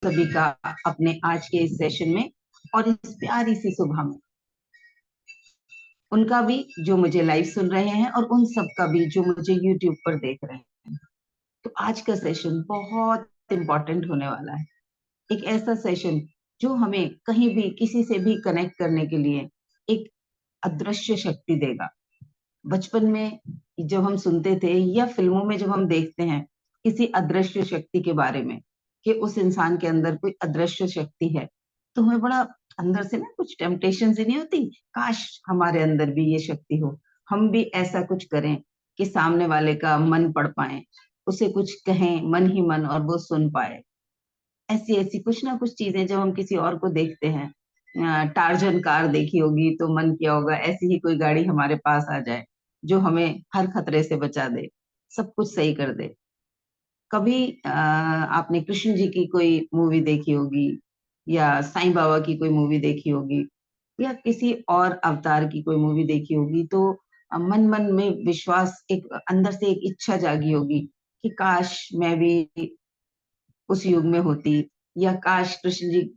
सभी का अपने आज के इस सेशन में और इस प्यारी सी सुबह में, उनका भी जो मुझे लाइव सुन रहे हैं और उन सब का भी जो मुझे यूट्यूब पर देख रहे हैं। तो आज का सेशन बहुत इंपॉर्टेंट होने वाला है। एक ऐसा सेशन जो हमें कहीं भी किसी से भी कनेक्ट करने के लिए एक अदृश्य शक्ति देगा। बचपन में जब हम सुनते थे या फिल्मों में जब हम देखते हैं किसी अदृश्य शक्ति के बारे में कि उस इंसान के अंदर कोई अदृश्य शक्ति है, तो हमें बड़ा अंदर से ना कुछ टेम्पटेशन सी नहीं होती, काश हमारे अंदर भी ये शक्ति हो, हम भी ऐसा कुछ करें कि सामने वाले का मन पढ़ पाए, उसे कुछ कहें मन ही मन और वो सुन पाए। ऐसी ऐसी कुछ ना कुछ चीजें जब हम किसी और को देखते हैं, टार्जन कार देखी होगी तो मन किया होगा ऐसी ही कोई गाड़ी हमारे पास आ जाए जो हमें हर खतरे से बचा दे, सब कुछ सही कर दे। कभी आपने कृष्ण जी की कोई मूवी देखी होगी या साईं बाबा की कोई मूवी देखी होगी या किसी और अवतार की कोई मूवी देखी होगी, तो मन मन में विश्वास, एक अंदर से एक इच्छा जागी होगी कि काश मैं भी उस युग में होती, या काश कृष्ण जी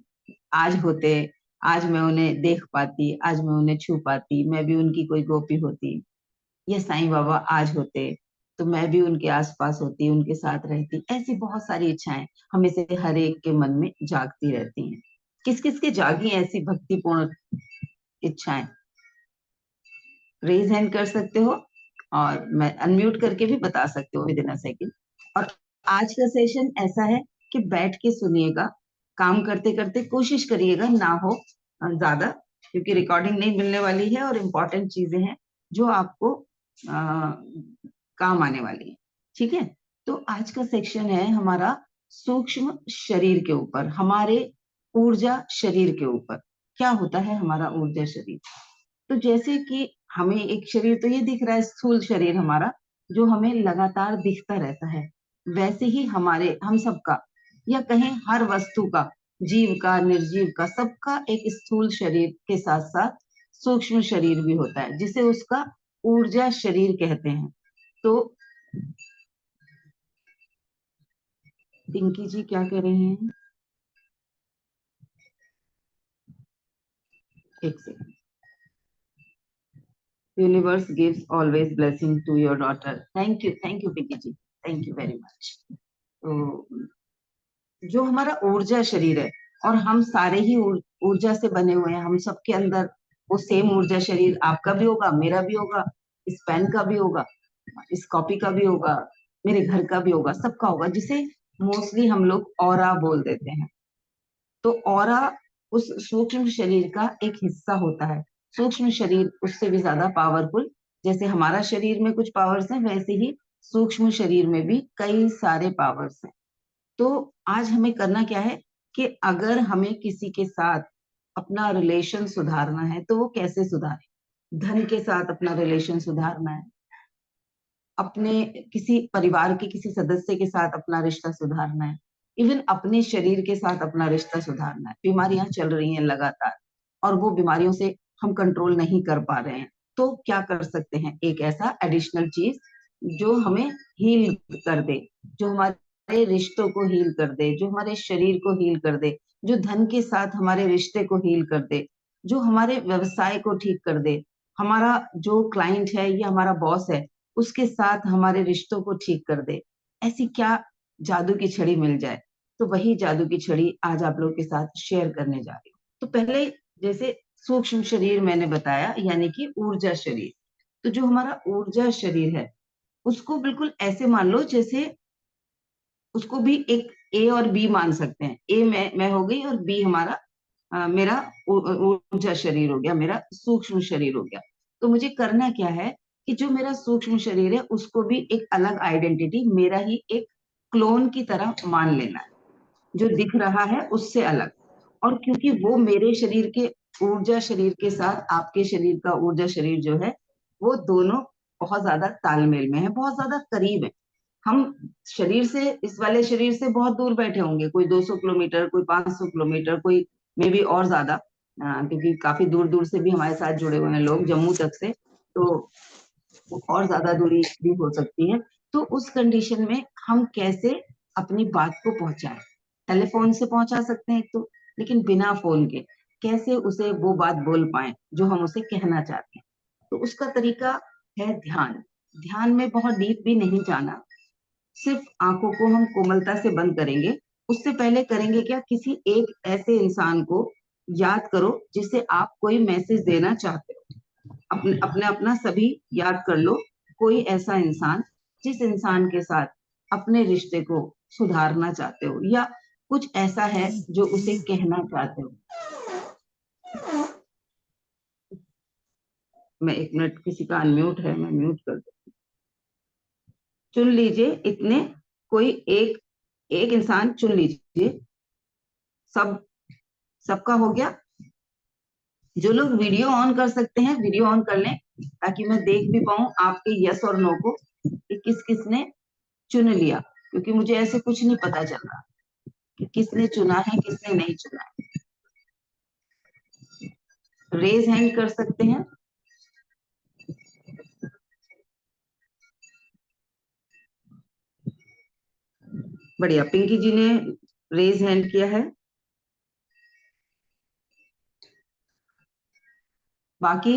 आज होते, आज मैं उन्हें देख पाती, आज मैं उन्हें छू पाती, मैं भी उनकी कोई गोपी होती। या साईं बाबा आज होते तो मैं भी उनके आसपास होती, उनके साथ रहती। ऐसी बहुत सारी इच्छाएं हमें से हर एक के मन में जागती रहती हैं। किस किस के जागी ऐसी भक्तिपूर्ण इच्छाएं? रेज हैंड कर सकते हो और मैं अनम्यूट करके भी बता सकते हो विद इन अ सेकंड। और आज का सेशन ऐसा है कि बैठ के सुनिएगा, काम करते करते कोशिश करिएगा ना हो ज्यादा, क्योंकि रिकॉर्डिंग नहीं मिलने वाली है और इम्पोर्टेंट चीजें हैं जो आपको काम आने वाली है। ठीक है, तो आज का सेक्शन है हमारा सूक्ष्म शरीर के ऊपर, हमारे ऊर्जा शरीर के ऊपर। क्या होता है हमारा ऊर्जा शरीर? तो जैसे कि हमें एक शरीर तो ये दिख रहा है, स्थूल शरीर हमारा जो हमें लगातार दिखता रहता है, वैसे ही हमारे हम सबका या कहें हर वस्तु का, जीव का निर्जीव का, सबका एक स्थूल शरीर के साथ साथ सूक्ष्म शरीर भी होता है जिसे उसका ऊर्जा शरीर कहते हैं। तो पिंकी जी क्या कह रहे हैं? एक second. Universe gives always blessing to your daughter. Thank you Pinky ji, thank you very much. तो जो हमारा ऊर्जा शरीर है, और हम सारे ही ऊर्जा से बने हुए हैं, हम सबके अंदर वो सेम ऊर्जा शरीर आपका भी होगा, मेरा भी होगा, इस पेन का भी होगा, इस कॉपी का भी होगा, मेरे घर का भी होगा, सबका होगा, जिसे मोस्टली हम लोग ऑरा बोल देते हैं। तो ऑरा उस सूक्ष्म शरीर का एक हिस्सा होता है। सूक्ष्म शरीर उससे भी ज्यादा पावरफुल। जैसे हमारा शरीर में कुछ पावर्स हैं, वैसे ही सूक्ष्म शरीर में भी कई सारे पावर्स हैं। तो आज हमें करना क्या है कि अगर हमें किसी के साथ अपना रिलेशन सुधारना है तो वो कैसे सुधारे? धन के साथ अपना रिलेशन सुधारना है, अपने किसी परिवार के किसी सदस्य के साथ अपना रिश्ता सुधारना है, इवन अपने शरीर के साथ अपना रिश्ता सुधारना है। बीमारियां चल रही हैं लगातार और वो बीमारियों से हम कंट्रोल नहीं कर पा रहे हैं, तो क्या कर सकते हैं? एक ऐसा एडिशनल चीज जो हमें हील कर दे, जो हमारे रिश्तों को हील कर दे, जो हमारे शरीर को हील कर दे, जो धन के साथ हमारे रिश्ते को हील कर दे, जो हमारे व्यवसाय को ठीक कर दे, हमारा जो क्लाइंट है या हमारा बॉस है उसके साथ हमारे रिश्तों को ठीक कर दे। ऐसी क्या जादू की छड़ी मिल जाए? तो वही जादू की छड़ी आज आप लोगों के साथ शेयर करने जा रही हूँ। तो पहले जैसे सूक्ष्म शरीर मैंने बताया, यानी कि ऊर्जा शरीर। तो जो हमारा ऊर्जा शरीर है उसको बिल्कुल ऐसे मान लो जैसे उसको भी एक ए और बी मान सकते हैं। ए मैं हो गई और बी हमारा मेरा ऊर्जा शरीर हो गया, मेरा सूक्ष्म शरीर हो गया। तो मुझे करना क्या है कि जो मेरा सूक्ष्म शरीर है उसको भी एक अलग आइडेंटिटी, मेरा ही एक क्लोन की तरह मान लेना है, जो दिख रहा है उससे अलग। और क्योंकि वो मेरे शरीर के ऊर्जा शरीर के साथ आपके शरीर का ऊर्जा शरीर जो है वो दोनों बहुत ज्यादा तालमेल में है, बहुत ज्यादा करीब है। हम शरीर से, इस वाले शरीर से बहुत दूर बैठे होंगे, कोई 200 किलोमीटर, कोई 500 किलोमीटर, कोई मे बी और ज्यादा, क्योंकि काफी दूर दूर से भी हमारे साथ जुड़े हुए हैं लोग, जम्मू तक से, तो और ज्यादा दूरी भी हो सकती है। तो उस कंडीशन में हम कैसे अपनी बात को पहुंचाएं? टेलीफोन से पहुंचा सकते हैं एक तो, लेकिन बिना फोन के कैसे उसे वो बात बोल पाए जो हम उसे कहना चाहते हैं। तो उसका तरीका है ध्यान। ध्यान में बहुत डीप भी नहीं जाना, सिर्फ आंखों को हम कोमलता से बंद करेंगे। उससे पहले करेंगे क्या, किसी एक ऐसे इंसान को याद करो जिसे आप कोई मैसेज देना चाहते हो। अपने अपने अपना सभी याद कर लो, कोई ऐसा इंसान जिस इंसान के साथ अपने रिश्ते को सुधारना चाहते हो, या कुछ ऐसा है जो उसे कहना चाहते हो। मैं एक मिनट, किसी का अनम्यूट है, मैं म्यूट कर दूं। चुन लीजिए इतने, कोई एक एक इंसान चुन लीजिए। सब सबका हो गया? जो लोग वीडियो ऑन कर सकते हैं वीडियो ऑन कर लें, ताकि मैं देख भी पाऊं आपके यस और नो को, कि किस किसने चुन लिया। क्योंकि मुझे ऐसे कुछ नहीं पता चल रहा कि किसने चुना है किसने नहीं चुना है। रेज हैंड कर सकते हैं। बढ़िया, पिंकी जी ने रेज हैंड किया है। बाकी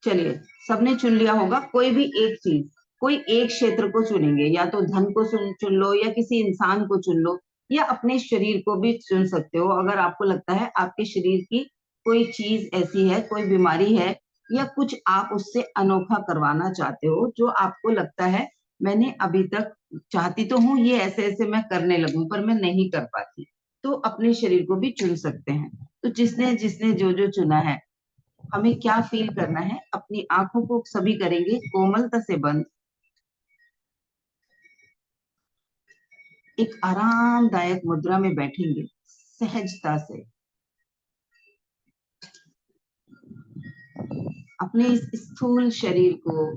चलिए, सबने चुन लिया होगा। कोई भी एक चीज, कोई एक क्षेत्र को चुनेंगे, या तो धन को चुन लो, या किसी इंसान को चुन लो, या अपने शरीर को भी चुन सकते हो। अगर आपको लगता है आपके शरीर की कोई चीज ऐसी है, कोई बीमारी है, या कुछ आप उससे अनोखा करवाना चाहते हो, जो आपको लगता है मैंने अभी तक चाहती तो हूँ ये ऐसे ऐसे मैं करने लगूं, पर मैं नहीं कर पाती, तो अपने शरीर को भी चुन सकते हैं। तो जिसने जिसने जो जो चुना है, हमें क्या फील करना है, अपनी आंखों को सभी करेंगे कोमलता से बंद। एक आरामदायक मुद्रा में बैठेंगे, सहजता से अपने इस स्थूल शरीर को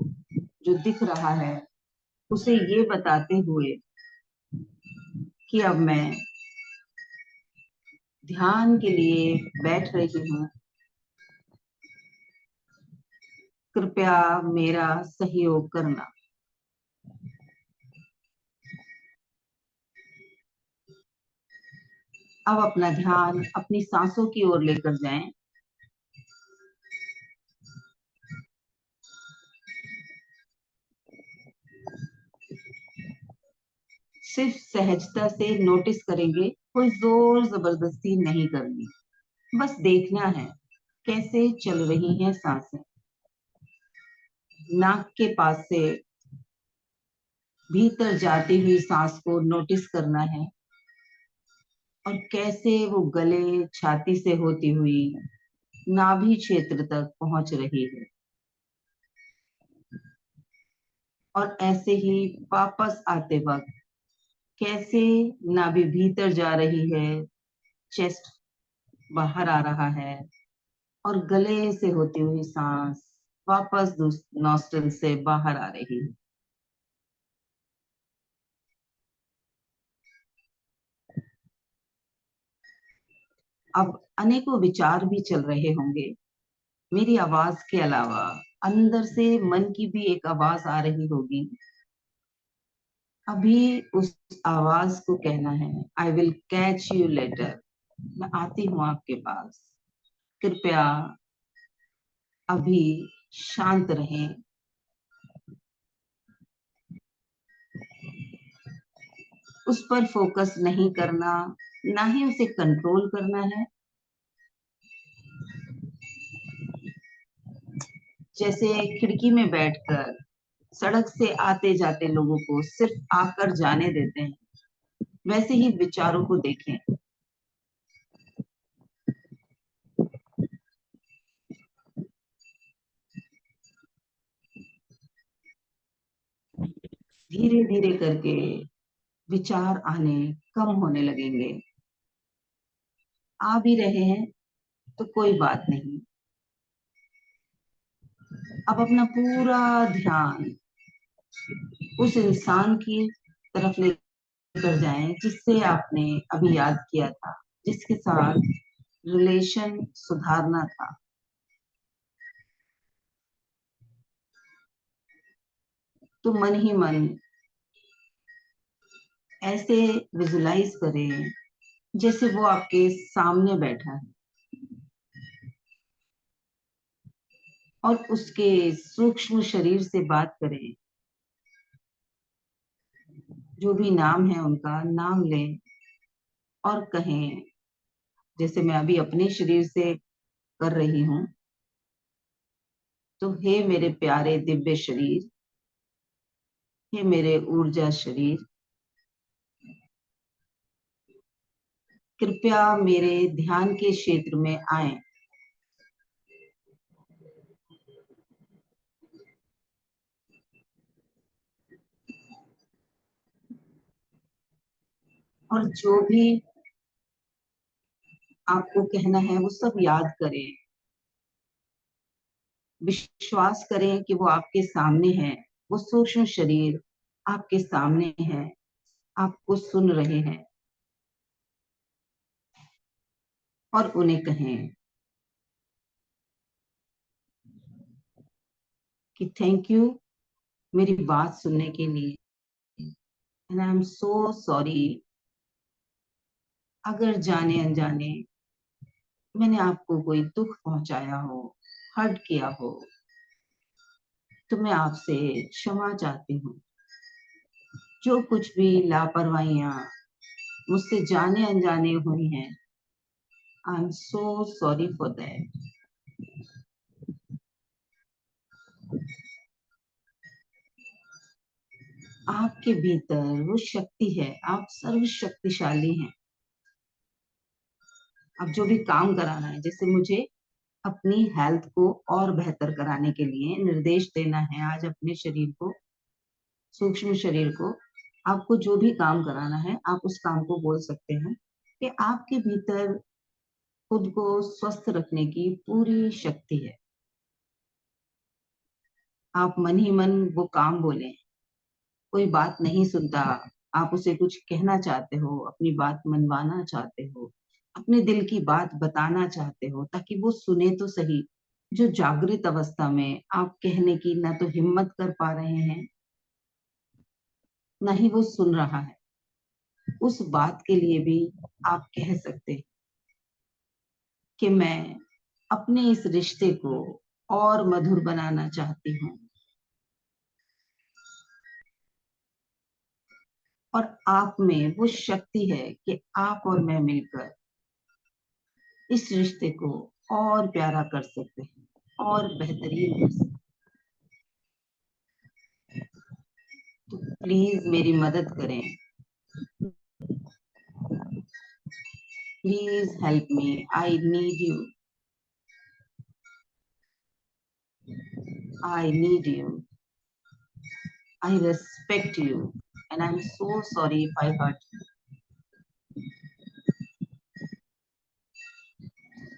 जो दिख रहा है उसे ये बताते हुए कि अब मैं ध्यान के लिए बैठ रही हूँ, कृपया मेरा सहयोग करना। अब अपना ध्यान अपनी सांसों की ओर लेकर जाएं। सिर्फ सहजता से नोटिस करेंगे, कोई जोर जबरदस्ती नहीं करनी, बस देखना है कैसे चल रही हैं सांसें। नाक के पास से भीतर जाती हुई सांस को नोटिस करना है, और कैसे वो गले छाती से होती हुई नाभि क्षेत्र तक पहुंच रही है, और ऐसे ही वापस आते वक्त कैसे नाभि भीतर जा रही है, चेस्ट बाहर आ रहा है, और गले से होती हुई सांस वापस नॉस्ट्रल से बाहर आ रही है। अब अनेकों विचार भी चल रहे होंगे, मेरी आवाज के अलावा अंदर से मन की भी एक आवाज आ रही होगी। अभी उस आवाज को कहना है, I will catch you later, मैं आती हूँ आपके पास, कृपया अभी शांत रहें। उस पर फोकस नहीं करना, ना ही उसे कंट्रोल करना है। जैसे खिड़की में बैठकर सड़क से आते जाते लोगों को सिर्फ आकर जाने देते हैं, वैसे ही विचारों को देखें। धीरे धीरे करके विचार आने कम होने लगेंगे। आ भी रहे हैं तो कोई बात नहीं। अब अपना पूरा ध्यान उस इंसान की तरफ लेकर जाएं जिससे आपने अभी याद किया था, जिसके साथ रिलेशन सुधारना था। तो मन ही मन ऐसे विजुलाइज करें जैसे वो आपके सामने बैठा है और उसके सूक्ष्म शरीर से बात करें। जो भी नाम है उनका नाम लें और कहें, जैसे मैं अभी अपने शरीर से कर रही हूं। तो हे मेरे प्यारे दिव्य शरीर, हे मेरे ऊर्जा शरीर, कृपया मेरे ध्यान के क्षेत्र में आए और जो भी आपको कहना है वो सब याद करें। विश्वास करें कि वो आपके सामने है। वो सूक्ष्म शरीर आपके सामने है, आपको सुन रहे हैं। और उन्हें कहें कि थैंक यू मेरी बात सुनने के लिए, and I am so sorry अगर जाने अनजाने मैंने आपको कोई दुख पहुंचाया हो, हर्ट किया हो, तो मैं आपसे क्षमा चाहती हूँ। जो कुछ भी लापरवाहियां मुझसे जाने अनजाने हुई हैं, आई am so sorry for that. आपके भीतर वो शक्ति है, आप सर्वशक्तिशाली हैं। अब जो भी काम कराना है, जैसे मुझे अपनी हेल्थ को और बेहतर कराने के लिए निर्देश देना है आज अपने शरीर को, सूक्ष्म शरीर को, आपको जो भी काम कराना है आप उस काम को बोल सकते हैं कि आपके भीतर खुद को स्वस्थ रखने की पूरी शक्ति है। आप मन ही मन वो काम बोलें। कोई बात नहीं सुनता, आप उसे कुछ कहना चाहते हो, अपनी बात मनवाना चाहते हो, अपने दिल की बात बताना चाहते हो ताकि वो सुने तो सही। जो जागृत अवस्था में आप कहने की ना तो हिम्मत कर पा रहे हैं, ना ही वो सुन रहा है, उस बात के लिए भी आप कह सकते हैं कि मैं अपने इस रिश्ते को और मधुर बनाना चाहती हूँ। और आप में वो शक्ति है कि आप और मैं मिलकर इस रिश्ते को और प्यारा कर सकते हैं और बेहतरीन कर सकते हैं। तो प्लीज मेरी मदद करें। Please help me, I need you, I need you, I respect you, and I am so sorry if I hurt you.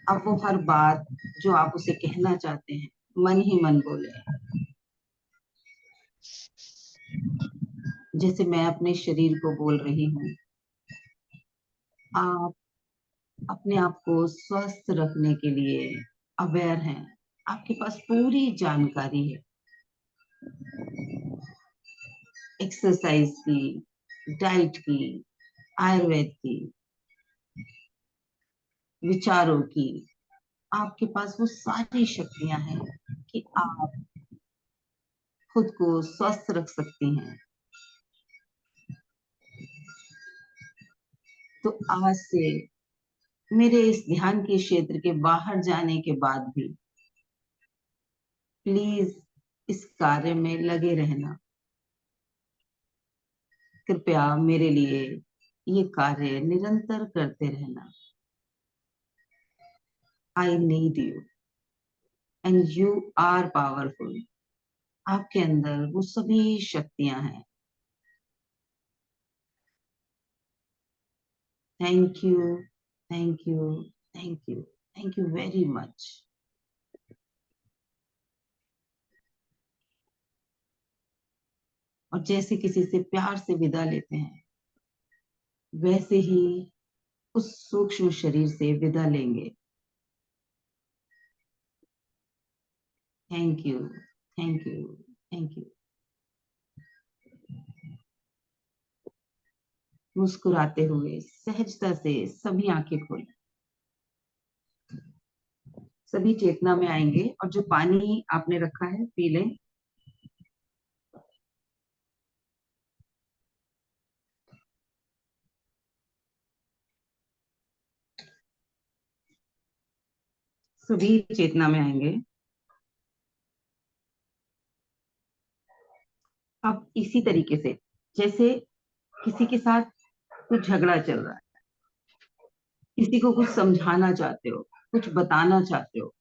अब वो हर बात जो आप उसे कहना चाहते हैं मन ही मन बोले। जैसे मैं अपने शरीर को बोल रही हूँ, आप अपने आप को स्वस्थ रखने के लिए अवेयर हैं। आपके पास पूरी जानकारी है एक्सरसाइज की, डाइट की, आयुर्वेद की, विचारों की। आपके पास वो सारी शक्तियां हैं कि आप खुद को स्वस्थ रख सकती हैं। तो आज से मेरे इस ध्यान के क्षेत्र के बाहर जाने के बाद भी प्लीज इस कार्य में लगे रहना। कृपया मेरे लिए ये कार्य निरंतर करते रहना। I need you and you are powerful. आपके अंदर वो सभी शक्तियां हैं। Thank you, thank you, thank you, thank you very much. और जैसे किसी से प्यार से विदा लेते हैं, वैसे ही उस सूक्ष्म शरीर से विदा लेंगे। Thank you, thank you, thank you. मुस्कुराते हुए सहजता से सभी आंखें खोलें। सभी चेतना में आएंगे और जो पानी आपने रखा है पी लें। सभी चेतना में आएंगे। अब इसी तरीके से, जैसे किसी के साथ कुछ झगड़ा चल रहा है, किसी को कुछ समझाना चाहते हो, कुछ बताना चाहते हो,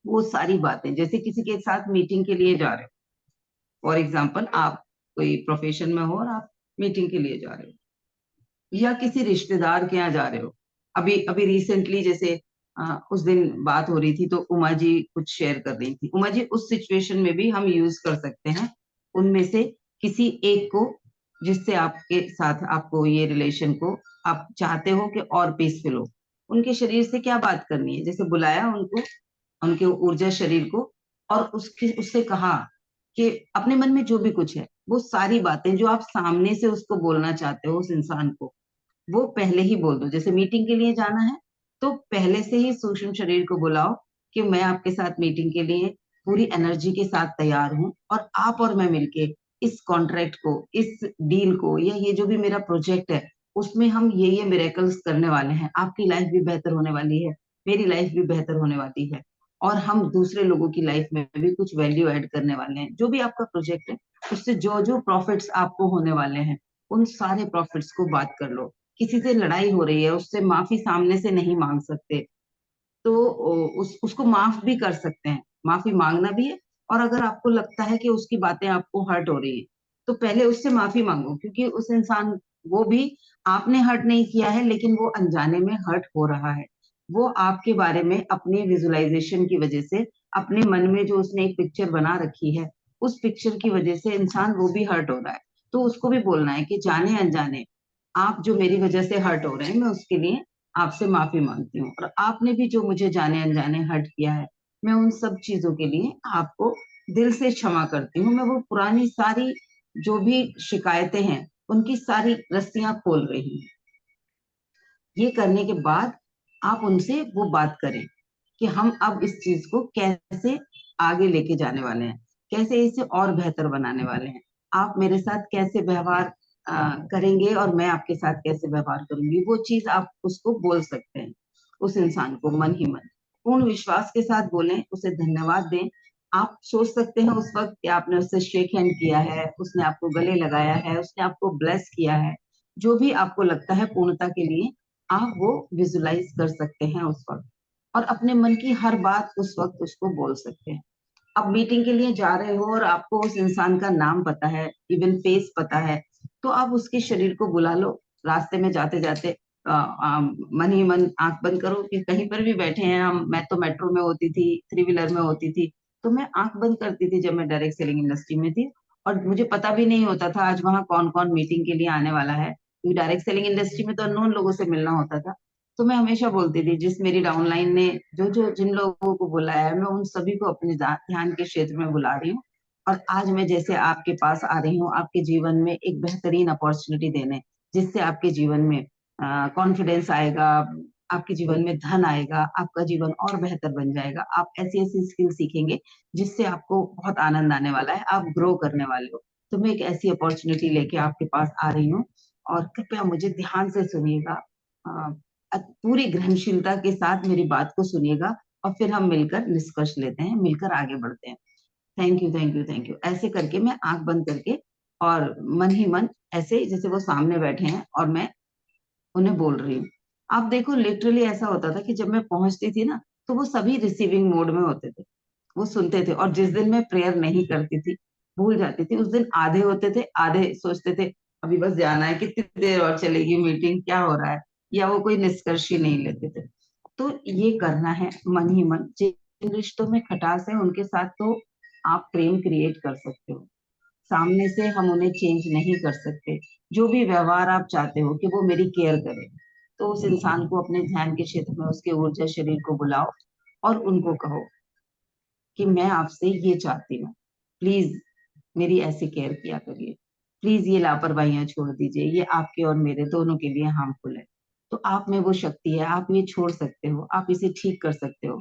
वो सारी बातें, जैसे किसी के साथ मीटिंग के लिए जा रहे हो, फॉर एग्जाम्पल आप कोई प्रोफेशन में हो और आप मीटिंग के लिए जा रहे हो, या किसी रिश्तेदार के यहाँ जा रहे हो। अभी अभी रिसेंटली जैसे उस दिन बात हो रही थी तो उमा जी कुछ शेयर कर रही थी। उमा जी, उस सिचुएशन में भी हम यूज कर सकते हैं उनमें से किसी एक को, जिससे आपके साथ आपको ये रिलेशन को आप चाहते हो कि और पीसफुल हो। उनके शरीर से क्या बात करनी है, जैसे बुलाया उनको, उनके ऊर्जा शरीर को, और उसके उससे कहा कि अपने मन में जो भी कुछ है वो सारी बातें जो आप सामने से उसको बोलना चाहते हो उस इंसान को, वो पहले ही बोल दो। जैसे मीटिंग के लिए जाना है तो पहले से ही सूक्ष्म शरीर को बुलाओ कि मैं आपके साथ मीटिंग के लिए पूरी एनर्जी के साथ तैयार हूँ, और आप और मैं मिलके इस कॉन्ट्रैक्ट को, इस डील को, या ये जो भी मेरा प्रोजेक्ट है उसमें हम ये मिरेकल्स करने वाले हैं। आपकी लाइफ भी बेहतर होने वाली है, मेरी लाइफ भी बेहतर होने वाली है, और हम दूसरे लोगों की लाइफ में भी कुछ वैल्यू ऐड करने वाले हैं। जो भी आपका प्रोजेक्ट है उससे जो जो प्रॉफिट्स आपको होने वाले हैं उन सारे प्रॉफिट्स को बात कर लो। किसी से लड़ाई हो रही है, उससे माफी सामने से नहीं मांग सकते, तो उसको माफ भी कर सकते हैं, माफी मांगना भी है। और अगर आपको लगता है कि उसकी बातें आपको हर्ट हो रही है तो पहले उससे माफी मांगो, क्योंकि उस इंसान, वो भी, आपने हर्ट नहीं किया है लेकिन वो अनजाने में हर्ट हो रहा है। वो आपके बारे में अपनी विजुअलाइजेशन की वजह से, अपने मन में जो उसने एक पिक्चर बना रखी है, उस पिक्चर की वजह से इंसान वो भी हर्ट हो रहा है। तो उसको भी बोलना है कि जाने अनजाने आप जो मेरी वजह से हर्ट हो रहे हैं, मैं उसके लिए आपसे माफी मांगती हूँ, और आपने भी जो मुझे जाने अनजाने हर्ट किया है, मैं उन सब चीजों के लिए आपको दिल से क्षमा करती हूँ। मैं वो पुरानी सारी जो भी शिकायतें हैं उनकी सारी रस्सियां खोल रही हूँ। ये करने के बाद आप उनसे वो बात करें कि हम अब इस चीज को कैसे आगे लेके जाने वाले हैं, कैसे इसे और बेहतर बनाने वाले हैं। आप मेरे साथ कैसे व्यवहार करेंगे और मैं आपके साथ कैसे व्यवहार करूंगी, वो चीज आप उसको बोल सकते हैं। उस इंसान को मन ही मन पूर्ण विश्वास के साथ बोलें, उसे धन्यवाद दें। आप सोच सकते हैं उस वक्त कि आपने उससे शेक हैंड किया है, उसने आपको गले लगाया है, उसने आपको ब्लेस किया है, जो भी आपको लगता है पूर्णता के लिए, आप वो विजुलाइज कर सकते हैं उस वक्त, और अपने मन की हर बात उस वक्त उसको बोल सकते हैं। अब मीटिंग के लिए जा रहे हो और आपको उस इंसान का नाम पता है, इवन फेस पता है, तो आप उसके शरीर को बुला लो। रास्ते में जाते जाते मन ही मन आंख बंद करो कि कहीं पर भी बैठे हैं हम। मैं तो मेट्रो में होती थी, थ्री व्हीलर में होती थी, तो मैं आंख बंद करती थी जब मैं डायरेक्ट सेलिंग इंडस्ट्री में थी, और मुझे पता भी नहीं होता था आज वहां कौन कौन मीटिंग के लिए आने वाला है, क्योंकि डायरेक्ट सेलिंग इंडस्ट्री में तो अननोन लोगों से मिलना होता था। तो मैं हमेशा बोलती थी, जिस मेरी डाउनलाइन ने जो जो जिन लोगों को बुलाया है, मैं उन सभी को अपने ध्यान के क्षेत्र में बुला रही हूँ। और आज मैं जैसे आपके पास आ रही हूँ आपके जीवन में एक बेहतरीन अपॉर्चुनिटी देने, जिससे आपके जीवन में कॉन्फिडेंस आएगा, आपके जीवन में धन आएगा, आपका जीवन और बेहतर बन जाएगा। आप ऐसी ऐसी स्किल सीखेंगे जिससे आपको बहुत आनंद आने वाला है, आप ग्रो करने वाले हो। तो मैं एक ऐसी अपॉर्चुनिटी लेके आपके पास आ रही हूँ, और कृपया मुझे ध्यान से सुनिएगा, पूरी ग्रहणशीलता के साथ मेरी बात को सुनिएगा, और फिर हम मिलकर निष्कर्ष लेते हैं, मिलकर आगे बढ़ते हैं। Thank you, thank you, thank you. ऐसे करके मैं आंख बंद करके और मन ही मन, ऐसे जैसे वो सामने बैठे हैं और मैं उन्हें बोल रही हूँ। आप देखो, लिटरली ऐसा होता था कि जब मैं पहुंचती थी ना, तो वो सभी रिसीविंग मोड में होते थे, वो सुनते थे। और जिस दिन मैं प्रेयर नहीं करती थी, भूल जाती थी, उस दिन आधे होते थे, आधे सोचते थे अभी बस जाना है, कितनी देर और चलेगी मीटिंग, क्या हो रहा है, या वो कोई निष्कर्ष ही नहीं लेते थे। तो ये करना है मन ही मन। जिन रिश्तों में खटास है उनके साथ तो आप प्रेम क्रिएट कर सकते हो, सामने से हम उन्हें चेंज नहीं कर सकते। जो भी व्यवहार आप चाहते हो कि वो मेरी केयर करे, तो उस इंसान को अपने ध्यान के क्षेत्र में उसके ऊर्जा शरीर को बुलाओ, और उनको कहो कि मैं आपसे ये चाहती हूँ, प्लीज मेरी ऐसी केयर किया करिए। प्लीज ये लापरवाहियां छोड़ दीजिए, ये आपके और मेरे दोनों के लिए हार्मफुल है। तो आप में वो शक्ति है, आप ये छोड़ सकते हो, आप इसे ठीक कर सकते हो।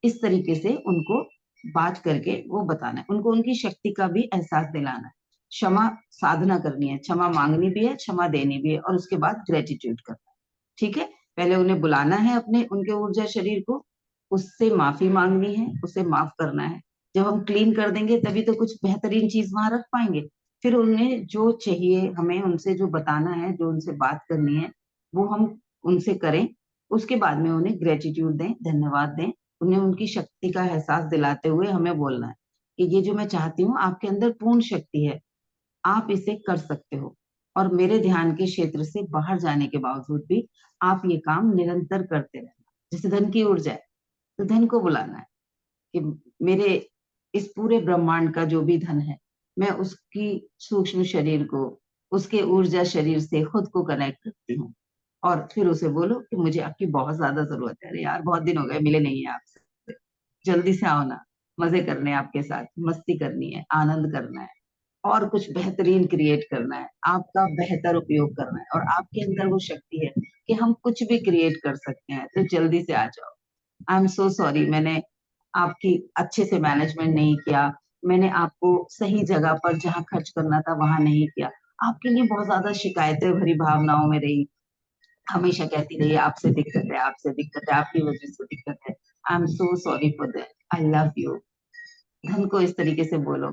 इस तरीके से उनको बात करके वो बताना है, उनको उनकी शक्ति का भी एहसास दिलाना है। क्षमा साधना करनी है, क्षमा मांगनी भी है, क्षमा देनी भी है, और उसके बाद ग्रेटिट्यूड करना है। ठीक है, पहले उन्हें बुलाना है अपने उनके ऊर्जा शरीर को, उससे माफी मांगनी है, उसे माफ करना है। जब हम क्लीन कर देंगे तभी तो कुछ बेहतरीन चीज वहां रख पाएंगे। फिर उन्हें जो चाहिए, हमें उनसे जो बताना है, जो उनसे बात करनी है, वो हम उनसे करें। उसके बाद में उन्हें ग्रेटिट्यूड दें, धन्यवाद दें। उन्हें उनकी शक्ति का एहसास दिलाते हुए हमें बोलना है कि ये जो मैं चाहती हूँ, आपके अंदर पूर्ण शक्ति है, आप इसे कर सकते हो, और मेरे ध्यान के क्षेत्र से बाहर जाने के बावजूद भी आप ये काम निरंतर करते रहना। जैसे धन की ऊर्जा है, तो धन को बुलाना है कि मेरे इस पूरे ब्रह्मांड का जो भी धन है, मैं उसकी सूक्ष्म शरीर को, उसके ऊर्जा शरीर से खुद को कनेक्ट करती हूँ। और फिर उसे बोलो कि मुझे आपकी बहुत ज्यादा जरूरत है, अरे यार बहुत दिन हो गए मिले नहीं है आपसे, जल्दी से आओ ना, मजे करने हैं आपके साथ, मस्ती करनी है, आनंद करना है, और कुछ बेहतरीन क्रिएट करना है, आपका बेहतर उपयोग करना है, और आपके अंदर वो शक्ति है कि हम कुछ भी क्रिएट कर सकते हैं। तो जल्दी से आ जाओ। आई एम सो सॉरी, मैंने आपकी अच्छे से मैनेजमेंट नहीं किया, मैंने आपको सही जगह पर जहाँ खर्च करना था वहां नहीं किया, आपके लिए बहुत ज्यादा शिकायतें भरी भावनाओं में रही, हमेशा कहती रही आपसे दिक्कत है, आपसे दिक्कत है, आपकी वजह से दिक्कत है। आई am so sorry for that, I love you. धन को इस तरीके से बोलो।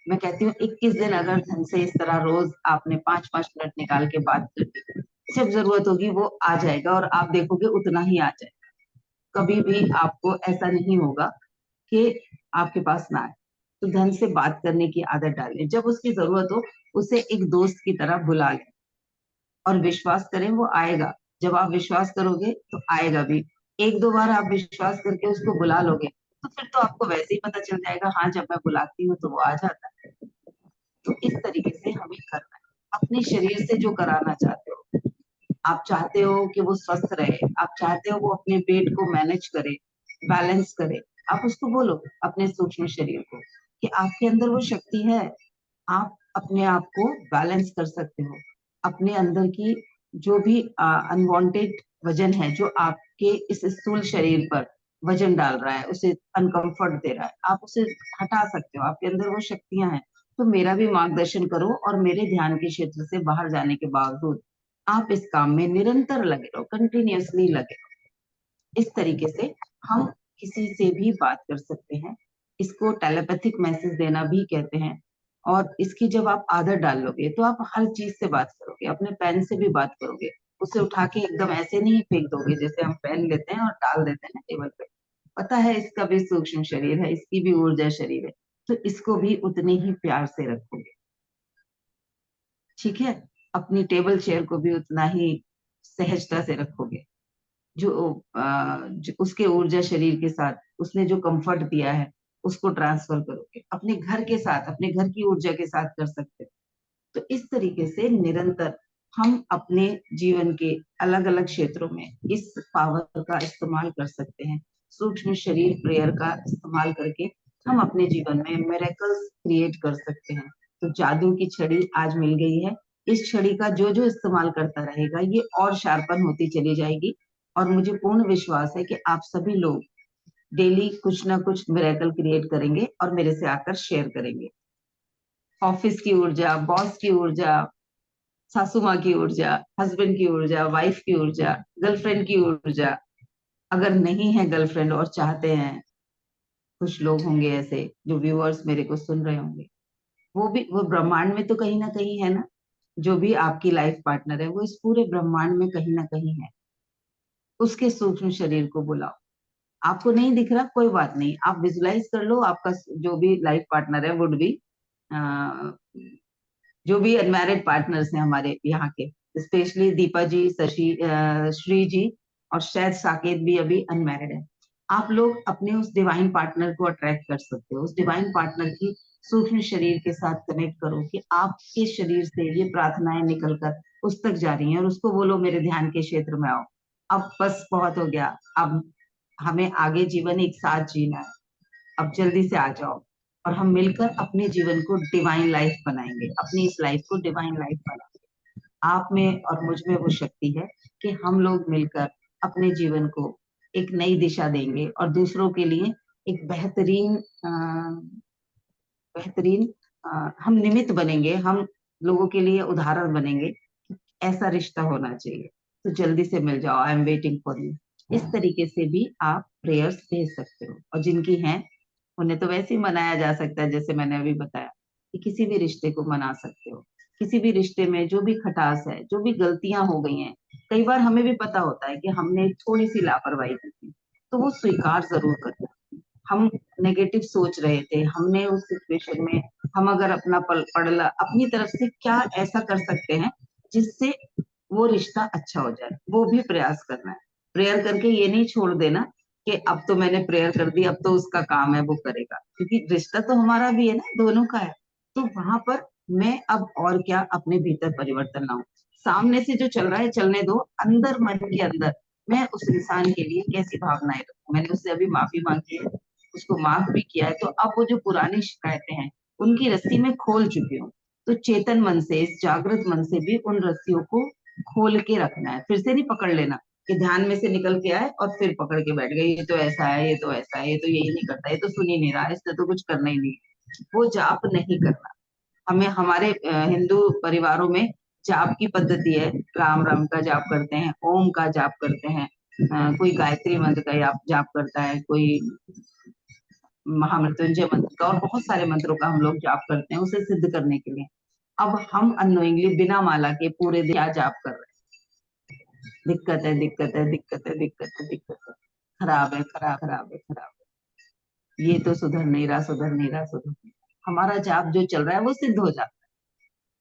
मैं कहती हूँ 21 दिन अगर धन से इस तरह रोज आपने 5-5 मिनट निकाल के बात कर दी, जब जरूरत होगी वो आ जाएगा, और आप देखोगे उतना ही आ जाएगा। कभी भी आपको ऐसा नहीं होगा कि आपके पास ना आए। तो धन से बात करने की आदत डालें, जब उसकी जरूरत हो उसे एक दोस्त की तरह बुला लें, और विश्वास करें वो आएगा। जब आप विश्वास करोगे तो आएगा भी। एक दो बार आप विश्वास करके उसको बुला लोगे, तो फिर तो आपको वैसे ही पता चल जाएगा, हाँ जब मैं बुलाती हूँ तो वो आ जाता है। तो इस तरीके से हमें करना है। अपने शरीर से जो कराना चाहते हो, आप चाहते हो कि वो स्वस्थ रहे, आप चाहते हो वो अपने पेट को मैनेज करे, बैलेंस करे, आप उसको बोलो अपने सूक्ष्म शरीर को कि आपके अंदर वो शक्ति है, आप अपने आप को बैलेंस कर सकते हो। अपने अंदर की जो भी अनवांटेड वजन है, जो आपके इस स्थूल शरीर पर वजन डाल रहा है, उसे अनकंफर्ट दे रहा है, आप उसे हटा सकते हो। आपके अंदर वो शक्तियां हैं। तो मेरा भी मार्गदर्शन करो, और मेरे ध्यान के क्षेत्र से बाहर जाने के बावजूद आप इस काम में निरंतर लगे रहो, कंटिन्यूअसली लगे रहो। इस तरीके से हम किसी से भी बात कर सकते हैं। इसको टेलीपैथिक मैसेज देना भी कहते हैं। और इसकी जब आप आदत डाल लोगे तो आप हर चीज से बात करोगे, अपने पेन से भी बात करोगे। उसे उठा के एकदम ऐसे नहीं फेंक दोगे जैसे हम पेन लेते हैं और डाल देते हैं ना टेबल पे। पता है इसका भी सूक्ष्म शरीर है, इसकी भी ऊर्जा शरीर है, तो इसको भी उतने ही प्यार से रखोगे। ठीक है, अपनी टेबल चेयर को भी उतना ही सहजता से रखोगे। जो उसके ऊर्जा शरीर के साथ उसने जो कंफर्ट दिया है उसको ट्रांसफर करोगे, अपने घर के साथ, अपने घर की ऊर्जा के साथ कर सकते हो। तो इस तरीके से निरंतर हम अपने जीवन के अलग अलग क्षेत्रों में इस पावर का इस्तेमाल कर सकते हैं। सूक्ष्म शरीर प्रेयर का इस्तेमाल करके हम अपने जीवन में मिरेकल्स क्रिएट कर सकते हैं। तो जादू की छड़ी आज मिल गई है, इस छड़ी का जो जो इस्तेमाल करता रहेगा ये और शार्पन होती चली जाएगी। और मुझे पूर्ण विश्वास है कि आप सभी लोग डेली कुछ ना कुछ मिरेकल क्रिएट करेंगे और मेरे से आकर शेयर करेंगे। ऑफिस की ऊर्जा, बॉस की ऊर्जा, सासू माँ की ऊर्जा, हस्बैंड की ऊर्जा, वाइफ की ऊर्जा, गर्लफ्रेंड की ऊर्जा। अगर नहीं है गर्लफ्रेंड और चाहते हैं, कुछ लोग होंगे ऐसे जो व्यूअर्स मेरे को सुन रहे होंगे, वो ब्रह्मांड में तो कहीं ना कहीं है ना। जो भी आपकी लाइफ पार्टनर है वो इस पूरे ब्रह्मांड में कहीं ना कहीं है। उसके सूक्ष्म शरीर को बुलाओ। आपको नहीं दिख रहा, कोई बात नहीं, आप विजुलाइज कर लो आपका जो भी लाइफ पार्टनर है, वुड बी जो भी अनमैरिड पार्टनर्स हैं हमारे यहाँ के, स्पेशली दीपा जी, श्री जी, और शायद साकेत भी अभी अनमैरिड है। आप लोग अपने उस डिवाइन पार्टनर को अट्रैक्ट कर सकते हो। उस डिवाइन पार्टनर की सूक्ष्म शरीर के साथ कनेक्ट करो कि आपके शरीर से ये प्रार्थनाएं निकलकर उस तक जा रही हैं, और उसको बोलो मेरे ध्यान के क्षेत्र में आओ। अब बस बहुत हो गया, अब हमें आगे जीवन एक साथ जीना है, अब जल्दी से आ जाओ। और हम मिलकर अपने जीवन को डिवाइन लाइफ बनाएंगे, अपनी इस लाइफ को डिवाइन लाइफ बनाएंगे। आप में और मुझ में वो शक्ति है कि हम लोग मिलकर अपने जीवन को एक नई दिशा देंगे और दूसरों के लिए एक बेहतरीन हम निमित्त बनेंगे, हम लोगों के लिए उदाहरण बनेंगे। ऐसा रिश्ता होना चाहिए, तो जल्दी से मिल जाओ, I am waiting for you. इस तरीके से भी आप प्रेयर्स भेज सकते हो, और जिनकी हैं उन्हें तो वैसे ही मनाया जा सकता है, जैसे मैंने अभी बताया कि किसी भी रिश्ते को मना सकते हो। किसी भी रिश्ते में जो भी खटास है, जो भी गलतियां हो गई हैं, कई बार हमें भी पता होता है कि हमने थोड़ी सी लापरवाही की थी, तो वो स्वीकार जरूर करना। हम नेगेटिव सोच रहे थे, हमने उस सिचुएशन में हम अगर अपना पड़ला अपनी तरफ से क्या ऐसा कर सकते हैं जिससे वो रिश्ता अच्छा हो जाए, वो भी प्रयास करना है। प्रेयर करके ये नहीं छोड़ देना कि अब तो मैंने प्रेयर कर दी, अब तो उसका काम है, वो करेगा, क्योंकि रिश्ता तो हमारा भी है ना, दोनों का है। तो वहां पर मैं अब और क्या अपने भीतर परिवर्तन लाऊं, सामने से जो चल रहा है चलने दो, अंदर मन के अंदर मैं उस इंसान के लिए कैसी भावनाएं रखूं। मैंने उससे अभी माफी मांगी है, उसको माफ भी किया है, तो अब वो जो पुरानी शिकायतें हैं उनकी रस्सी में खोल चुकी हूँ। तो चेतन मन से, इस जागृत मन से भी उन रस्सियों को खोल के रखना है, फिर से नहीं पकड़ लेना कि ध्यान में से निकल के आए और फिर पकड़ के बैठ गए, ये तो ऐसा है, ये तो ऐसा है, ये तो यही नहीं करता, ये तो सुन ही नहीं रहा, इसने तो कुछ करना ही नहीं। वो जाप नहीं करना। हमें हमारे हिंदू परिवारों में जाप की पद्धति है, राम राम का जाप करते हैं, ओम का जाप करते हैं, कोई गायत्री मंत्र का जाप करता है, कोई महामृत्युंजय मंत्र का, और बहुत सारे मंत्रों का हम लोग जाप करते हैं उसे सिद्ध करने के लिए। अब हम अनोइंगली बिना माला के पूरे दिन क्या जाप कर रहे हैं? दिक्कत है, दिक्कत है, दिक्कत है, दिक्कत है, दिक्कत है, खराब है, खराब, खराब है, खराब है, ये तो सुधर नहीं रहा, सुधर नहीं रहा, सुधर नहीं रहा। हमारा जाप जो चल रहा है वो सिद्ध हो जाता है।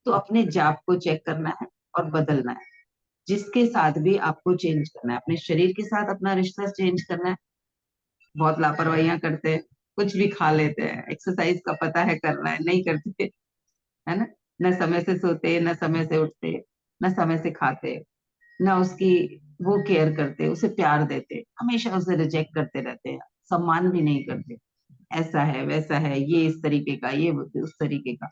तो अपने जाप को चेक करना है और बदलना है। जिसके साथ भी आपको चेंज करना है, अपने शरीर के साथ अपना रिश्ता चेंज करना है। बहुत लापरवाहियां करते हैं, कुछ भी खा लेते हैं, एक्सरसाइज का पता है करना है, नहीं करते, है ना। न समय से सोते, न समय से उठते, न समय से खाते, न उसकी वो केयर करते, उसे प्यार देते, हमेशा उसे रिजेक्ट करते रहते हैं, सम्मान भी नहीं करते। ऐसा है, वैसा है, ये इस तरीके का, ये उस तरीके का।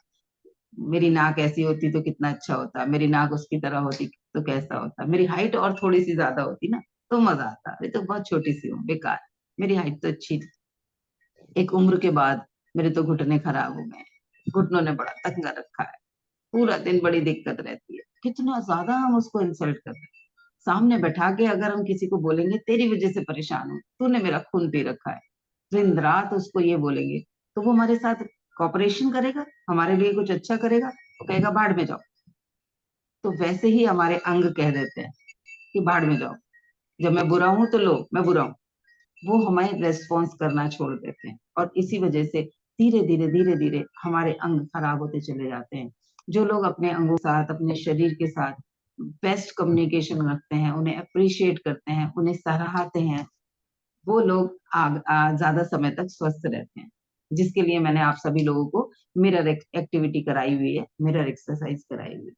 मेरी नाक ऐसी होती तो कितना अच्छा होता, मेरी नाक उसकी तरह होती तो कैसा होता, मेरी हाइट और थोड़ी सी ज्यादा होती ना तो मजा आता, अरे तो बहुत छोटी सी हूँ, बेकार, मेरी हाइट तो अच्छी थी। एक उम्र के बाद मेरे तो घुटने खराब हो गए, घुटनों ने बड़ा तंगा रखा है, पूरा दिन बड़ी दिक्कत रहती है। कितना ज्यादा हम उसको इंसल्ट करते हैं। सामने बैठा के अगर हम किसी को बोलेंगे तेरी वजह से परेशान हूँ, तूने मेरा खून पी रखा है, दिन रात उसको ये बोलेंगे, तो वो हमारे साथ कॉपरेशन करेगा, हमारे लिए कुछ अच्छा करेगा? वो कहेगा भाड़ में जाओ। तो वैसे ही हमारे अंग कह देते हैं कि भाड़ में जाओ, जब मैं बुरा हूं तो लो मैं बुरा हूं। वो हमें रेस्पॉन्स करना छोड़ देते हैं, और इसी वजह से धीरे धीरे धीरे धीरे हमारे अंग खराब होते चले जाते हैं। जो लोग अपने अंगों के साथ, अपने शरीर के साथ बेस्ट कम्युनिकेशन रखते हैं, उन्हें अप्रिशिएट करते हैं, उन्हें सराहते हैं, वो लोग ज्यादा समय तक स्वस्थ रहते हैं। जिसके लिए मैंने आप सभी लोगों को मिरर एक्टिविटी कराई हुई है, मिरर एक्सरसाइज कराई हुई है।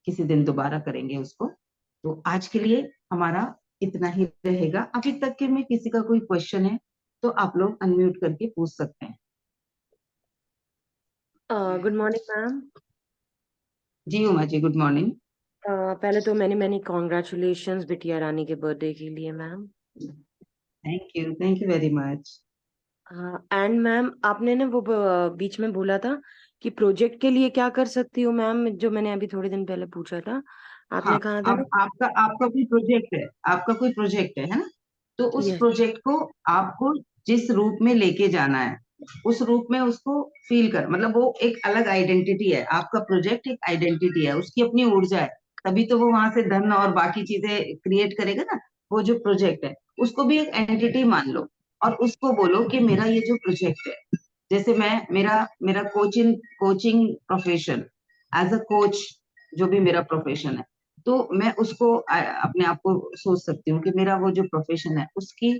किसी दिन दोबारा करेंगे उसको। तो आज के लिए हमारा इतना ही रहेगा। अभी तक के में किसी का कोई क्वेश्चन है तो आप लोग अनम्यूट करके पूछ सकते हैं। Good morning ma'am. जी उमा जी, गुड मॉर्निंग। पहले तो मैंने मैनी कॉन्ग्रेचुलेशंस बिटिया रानी के बर्थडे के लिए ma'am. Thank you very much. And ma'am आपने ना वो बीच में बोला था कि प्रोजेक्ट के लिए क्या कर सकती हूँ मैम, जो मैंने अभी थोड़े दिन पहले पूछा था। हाँ, आपने कहा था ना। अब आपका आपका कोई प्रोजेक्ट है, आपका कोई प्रोजेक्ट है ना? तो उस यस। प्रोजेक्ट को आपको जिस रूप में लेके जाना है, उस रूप में उसको फील कर, मतलब वो एक अलग आइडेंटिटी है, आपका प्रोजेक्ट एक आइडेंटिटी है, उसकी अपनी ऊर्जा है, तभी तो वो वहां से धन और बाकी चीजें क्रिएट करेगा ना। वो जो प्रोजेक्ट है उसको भी एक एंटिटी मान लो, और उसको बोलो कि मेरा ये जो प्रोजेक्ट है, जैसे मैं मेरा मेरा coaching coaching profession, as a coach, जो भी मेरा प्रोफेशन है, तो मैं उसको अपने आप को सोच सकती हूँ कि मेरा वो जो प्रोफेशन है उसकी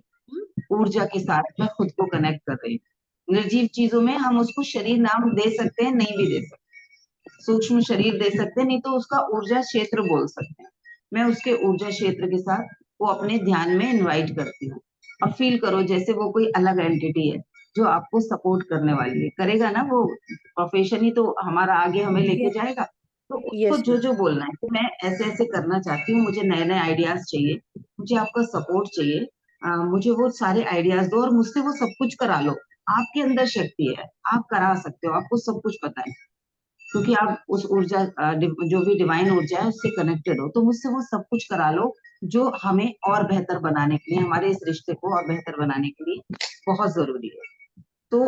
ऊर्जा के साथ मैं खुद को कनेक्ट कर रही हूँ। निर्जीव चीजों में हम उसको शरीर नाम दे सकते हैं, नहीं भी दे सकते, सूक्ष्म शरीर दे सकते हैं, नहीं तो उसका ऊर्जा क्षेत्र बोल सकते हैं। मैं उसके ऊर्जा क्षेत्र के साथ वो अपने ध्यान में इनवाइट करती हूँ, और फील करो जैसे वो कोई अलग एंटिटी है, जो आपको सपोर्ट करने वाली है, करेगा ना वो, प्रोफेशन ही तो हमारा आगे हमें लेके जाएगा। तो उसको यस जो मैम। जो बोलना है कि मैं ऐसे ऐसे करना चाहती हूँ, मुझे नए नए आइडियाज चाहिए, मुझे आपका सपोर्ट चाहिए, मुझे वो सारे आइडियाज दो और मुझसे वो सब कुछ करा लो। आपके अंदर शक्ति है, आप करा सकते हो, आपको सब कुछ पता है, क्योंकि आप उस ऊर्जा जो भी डिवाइन ऊर्जा है उससे कनेक्टेड हो, तो मुझसे वो सब कुछ करा लो जो हमें और बेहतर बनाने के लिए, हमारे इस रिश्ते को और बेहतर बनाने के लिए बहुत जरूरी है। तो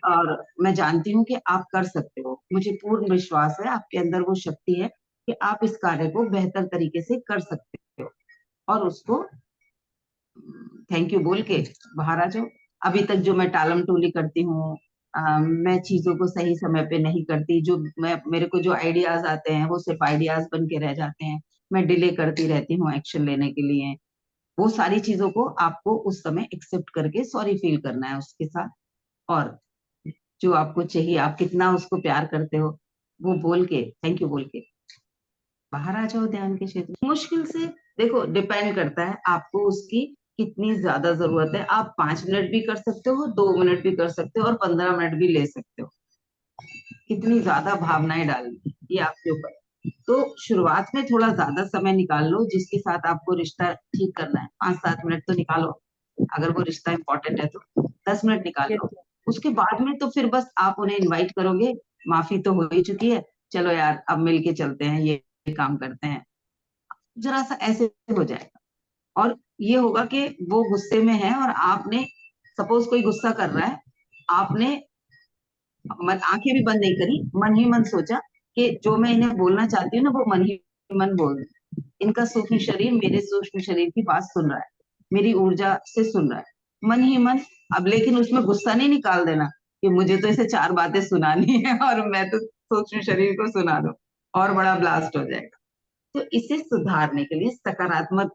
और मैं जानती हूँ कि आप कर सकते हो, मुझे पूर्ण विश्वास है आपके अंदर वो शक्ति है कि आप इस कार्य को बेहतर तरीके से कर सकते हो, और उसको थैंक यू बोल के बाहर आ जाओ। अभी तक जो मैं टालम टोली करती हूँ, मैं चीजों को सही समय पे नहीं करती, जो मैं मेरे को जो आइडियाज आते हैं वो सिर्फ आइडियाज बन के रह जाते हैं, मैं डिले करती रहती हूँ एक्शन लेने के लिए, वो सारी चीजों को आपको उस समय एक्सेप्ट करके सॉरी फील करना है उसके साथ, और जो आपको चाहिए, आप कितना उसको प्यार करते हो, वो बोल के थैंक यू बोल के बाहर आ जाओ ध्यान के क्षेत्र में। मुश्किल से देखो, डिपेंड करता है आपको उसकी कितनी ज्यादा जरूरत है। आप 5 मिनट भी कर सकते हो, 2 मिनट भी कर सकते हो, और 15 मिनट भी ले सकते हो, कितनी ज्यादा भावनाएं डालनी ये आपके ऊपर है। तो शुरुआत में थोड़ा ज्यादा समय निकाल लो, जिसके साथ आपको रिश्ता ठीक करना है, 5-7 मिनट तो निकालो, अगर वो रिश्ता इंपॉर्टेंट है तो 10 मिनट निकाल यस लो। उसके बाद में तो फिर बस आप उन्हें इनवाइट करोगे, माफी तो हो ही चुकी है, चलो यार अब मिलके चलते हैं, ये काम करते हैं, जरा सा ऐसे हो जाएगा। और ये होगा कि वो गुस्से में है और आपने, सपोज कोई गुस्सा कर रहा है, आपने आंखें भी बंद नहीं करी, मन ही मन सोचा कि जो मैं इन्हें बोलना चाहती हूँ ना वो मन ही मन बोल रही है। इनका सूक्ष्म शरीर मेरे सूक्ष्म शरीर की बात सुन रहा है, मेरी ऊर्जा से सुन रहा है, मन ही मन। अब लेकिन उसमें गुस्सा नहीं निकाल देना कि मुझे तो इसे 4 बातें सुनानी है और मैं तो सूक्ष्म शरीर को सुना दूं, और बड़ा ब्लास्ट हो जाएगा। तो इसे सुधारने के लिए, सकारात्मक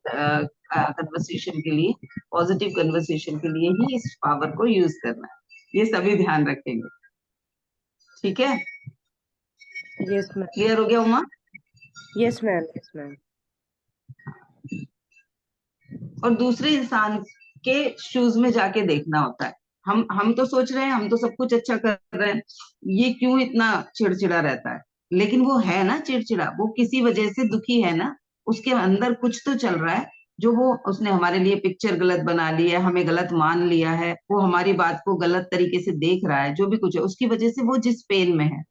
कन्वर्सेशन के लिए, पॉजिटिव कन्वर्सेशन के लिए ही इस पावर को यूज करना है, ये सभी ध्यान रखेंगे। ठीक है, यस मैम। क्लियर हो गया Uma? Yes ma'am. Yes ma'am. और दूसरे इंसान के शूज में जाके देखना होता है। हम तो सोच रहे हैं हम तो सब कुछ अच्छा कर रहे हैं, ये क्यों इतना चिड़चिड़ा रहता है, लेकिन वो है ना चिड़चिड़ा, वो किसी वजह से दुखी है ना, उसके अंदर कुछ तो चल रहा है, जो वो उसने हमारे लिए पिक्चर गलत बना ली है, हमें गलत मान लिया है, वो हमारी बात को गलत तरीके से देख रहा है, जो भी कुछ है उसकी वजह से वो जिस पेन में है,